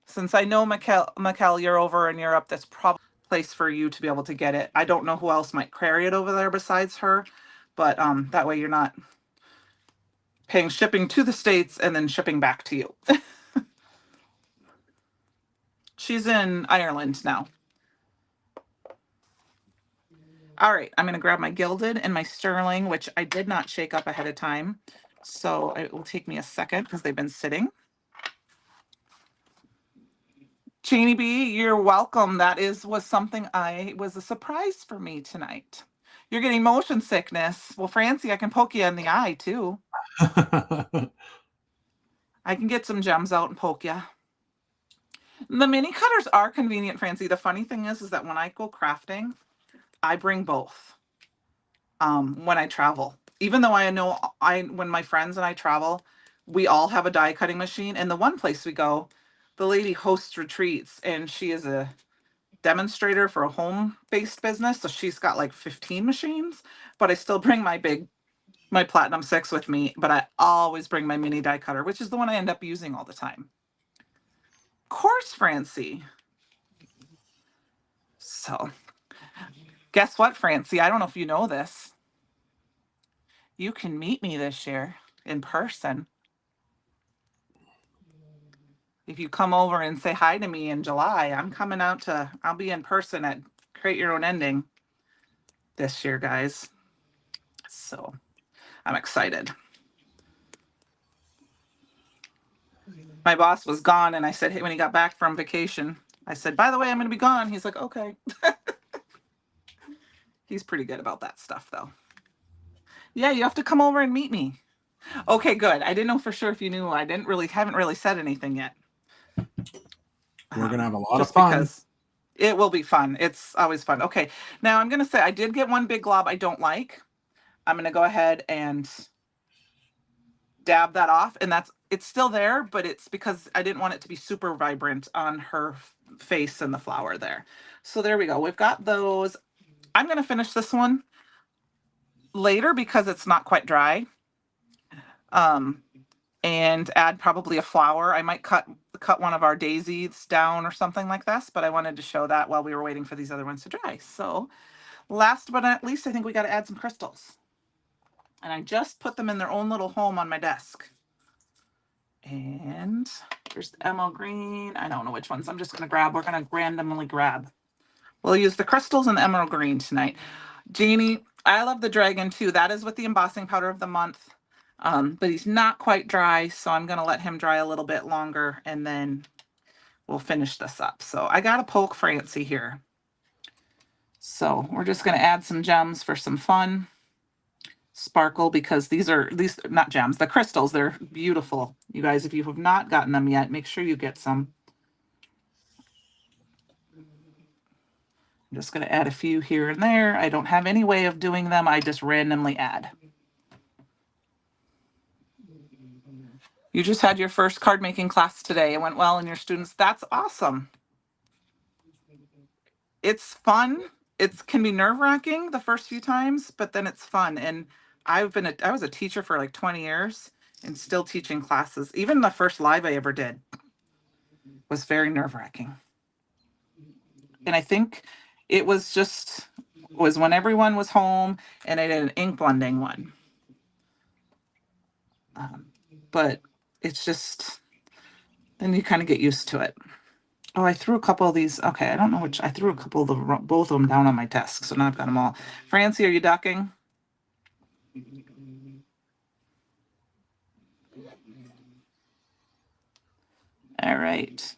Since I know, Mikkel, you're over in Europe, that's probably a place for you to be able to get it. I don't know who else might carry it over there besides her, but that way you're not paying shipping to the States and then shipping back to you. She's in Ireland now. All right, I'm going to grab my gilded and my sterling, which I did not shake up ahead of time. So it will take me a second because they've been sitting. Janie B, you're welcome. That was something was a surprise for me tonight. You're getting motion sickness. Well, Francie, I can poke you in the eye too. I can get some gems out and poke you. The mini cutters are convenient, Francie. The funny thing is that when I go crafting, I bring both when I travel. Even though I know when my friends and I travel, we all have a die cutting machine. And the one place we go, the lady hosts retreats and she is a demonstrator for a home-based business. So she's got like 15 machines, but I still bring my Platinum 6 with me, but I always bring my mini die cutter, which is the one I end up using all the time. Of course, Francie. So guess what, Francie? I don't know if you know this. You can meet me this year in person. if you come over and say hi to me in July, I'll be in person at Create Your Own Ending this year, guys. So I'm excited. My boss was gone, and I said, hey, when he got back from vacation, I said, by the way, I'm going to be gone. He's like, okay. He's pretty good about that stuff, though. Yeah, you have to come over and meet me. Okay, good. I didn't know for sure if you knew. I haven't really said anything yet. We're gonna have a lot of Just fun. because it will be fun. It's always fun. Okay, now I'm gonna say I did get one big glob I don't like. I'm gonna go ahead and dab that off, and it's still there, but it's because I didn't want it to be super vibrant on her face and the flower there. So there we go. We've got those. I'm gonna finish this one later because it's not quite dry. And add probably a flower. I might cut one of our daisies down or something like this, but I wanted to show that while we were waiting for these other ones to dry. So last but not least, I think we got to add some crystals. And I just put them in their own little home on my desk. And there's the emerald green. I don't know which ones. I'm just going to grab. We're going to randomly grab. We'll use the crystals and the emerald green tonight. Jeannie, I love the dragon too. That is with the embossing powder of the month. But he's not quite dry, so I'm going to let him dry a little bit longer, and then we'll finish this up. So I got to poke Francie here. So we're just going to add some gems for some fun. Sparkle, because these not gems, the crystals, they're beautiful. You guys, if you have not gotten them yet, make sure you get some. I'm just going to add a few here and there. I don't have any way of doing them. I just randomly add. You just had your first card making class today. It went well, and your students, that's awesome. It's fun. It can be nerve-wracking the first few times, but then it's fun. And I was a teacher for like 20 years and still teaching classes. Even the first live I ever did was very nerve-wracking. And I think it was when everyone was home, and I did an ink blending one. But it's just, then you kind of get used to it. Oh, I threw a couple of these. Okay, I don't know which. I threw a couple of both of them down on my desk, so now I've got them all. Francie, are you ducking? All right.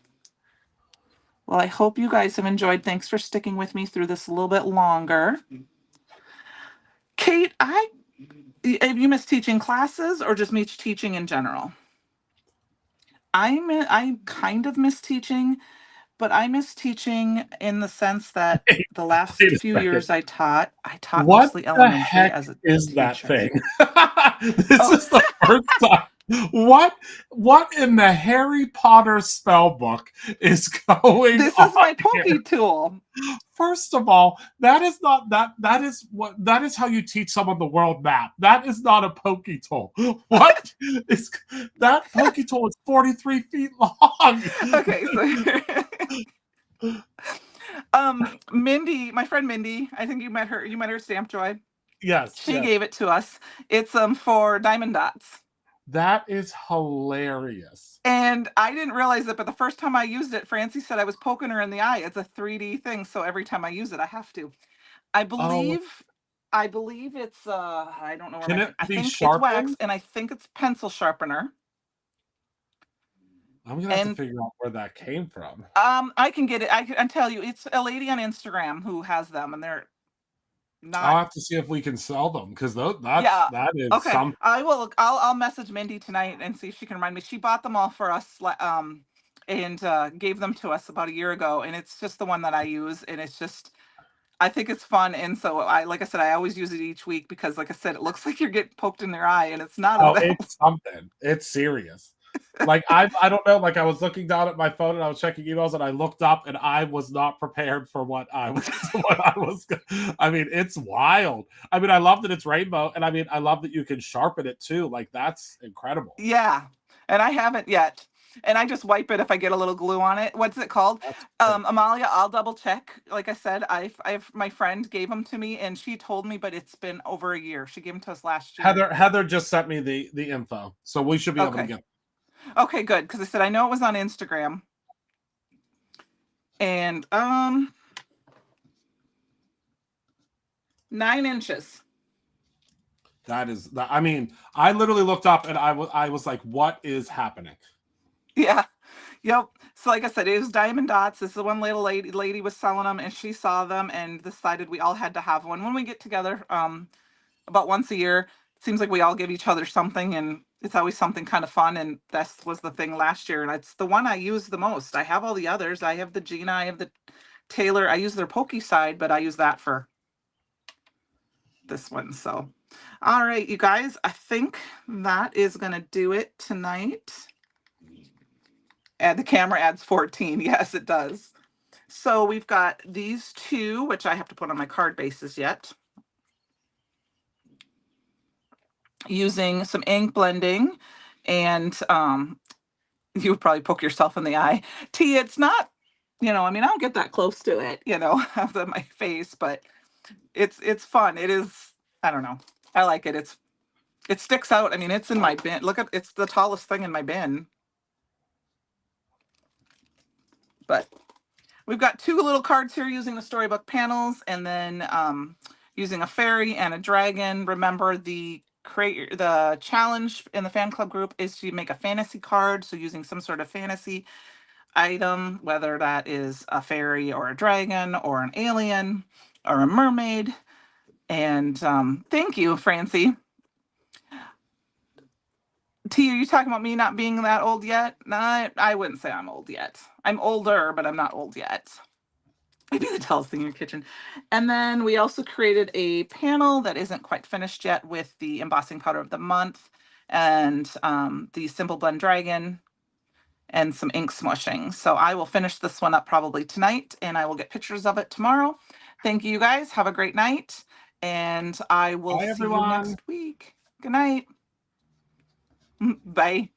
Well, I hope you guys have enjoyed. Thanks for sticking with me through this a little bit longer. Kate, have you missed teaching classes or just miss teaching in general? I kind of miss teaching, but I miss teaching in the sense that the last Wait a few second. years I taught What mostly the elementary heck as a is that teacher. thing? This Oh. is the first time. What in the Harry Potter spell book is going This on is my here? pokey tool. First of all, that is not that is how you teach someone the world map. That is not a pokey tool. What is that? Pokey tool is 43 feet long. Okay, so Mindy, my friend Mindy, I think you met her. You met her at Stamp Joy. Yes, She yes. gave it to us. It's for diamond dots. That is hilarious. And I didn't realize it, but the first time I used it, Francie said I was poking her in the eye. It's a 3D thing, so every time I use it, I have to. I Oh, believe it's I don't know where can it I be think it's wax, sharpened? and I think it's pencil sharpener. I'm gonna have to And figure out where that came from. I can get it. I can tell you, it's a lady on Instagram who has them, and they're I'll not. have to see if we can sell them because Yeah. that is Okay. some. I'll message Mindy tonight and see if she can remind me. She bought them all for us and gave them to us about a year ago, and it's just the one that I use, and it's just I think it's fun, and so like I said, I always use it each week because like I said, it looks like you're getting poked in their eye, and it's not Oh, at all. it's something. It's serious. Like I don't know. Like I was looking down at my phone and I was checking emails and I looked up and I was not prepared for what I was. I mean, it's wild. I mean, I love that it's rainbow, and I mean, I love that you can sharpen it too. Like that's incredible. Yeah, and I haven't yet. And I just wipe it if I get a little glue on it. What's it called? That's great. Amalia, I'll double check. Like I said, I've my friend gave them to me, and she told me, but it's been over a year. She gave them to us last year. Heather just sent me the info, so we should be able to Okay. get. Okay, good. Because I said I know it was on Instagram. And 9 inches. That is that. I mean, I literally looked up and I was like, what is happening? Yeah. Yep. So like I said, it was Diamond Dots. This is the one little lady was selling them, and she saw them and decided we all had to have one. When we get together, about once a year, it seems like we all give each other something, and it's always something kind of fun. And this was the thing last year, and it's the one I use the most. I have all the others. I have the Gina, I have the Taylor. I use their pokey side, but I use that for this one. So, all right, you guys, I think that is going to do it tonight. And the camera adds 14. Yes, it does. So we've got these two, which I have to put on my card bases yet. Using some ink blending, and you would probably poke yourself in the eye. T, it's not, I mean, I don't get that close to it, of my face, but it's fun. It is, I don't know. I like it. It sticks out. I mean, it's in my bin. Look at, it's the tallest thing in my bin. But we've got two little cards here using the storybook panels, and then using a fairy and a dragon. Remember, the challenge in the fan club group is to make a fantasy card. So using some sort of fantasy item, whether that is a fairy or a dragon or an alien or a mermaid. And thank you, Francie. T, are you talking about me not being that old yet? No, I wouldn't say I'm old yet. I'm older, but I'm not old yet. Maybe the tallest thing in your kitchen. And then we also created a panel that isn't quite finished yet with the embossing powder of the month and the Simple Blend Dragon and some ink smushing. So I will finish this one up probably tonight, and I will get pictures of it tomorrow. Thank you guys. Have a great night, and I will Bye, see you everyone. next week. Good night. Bye.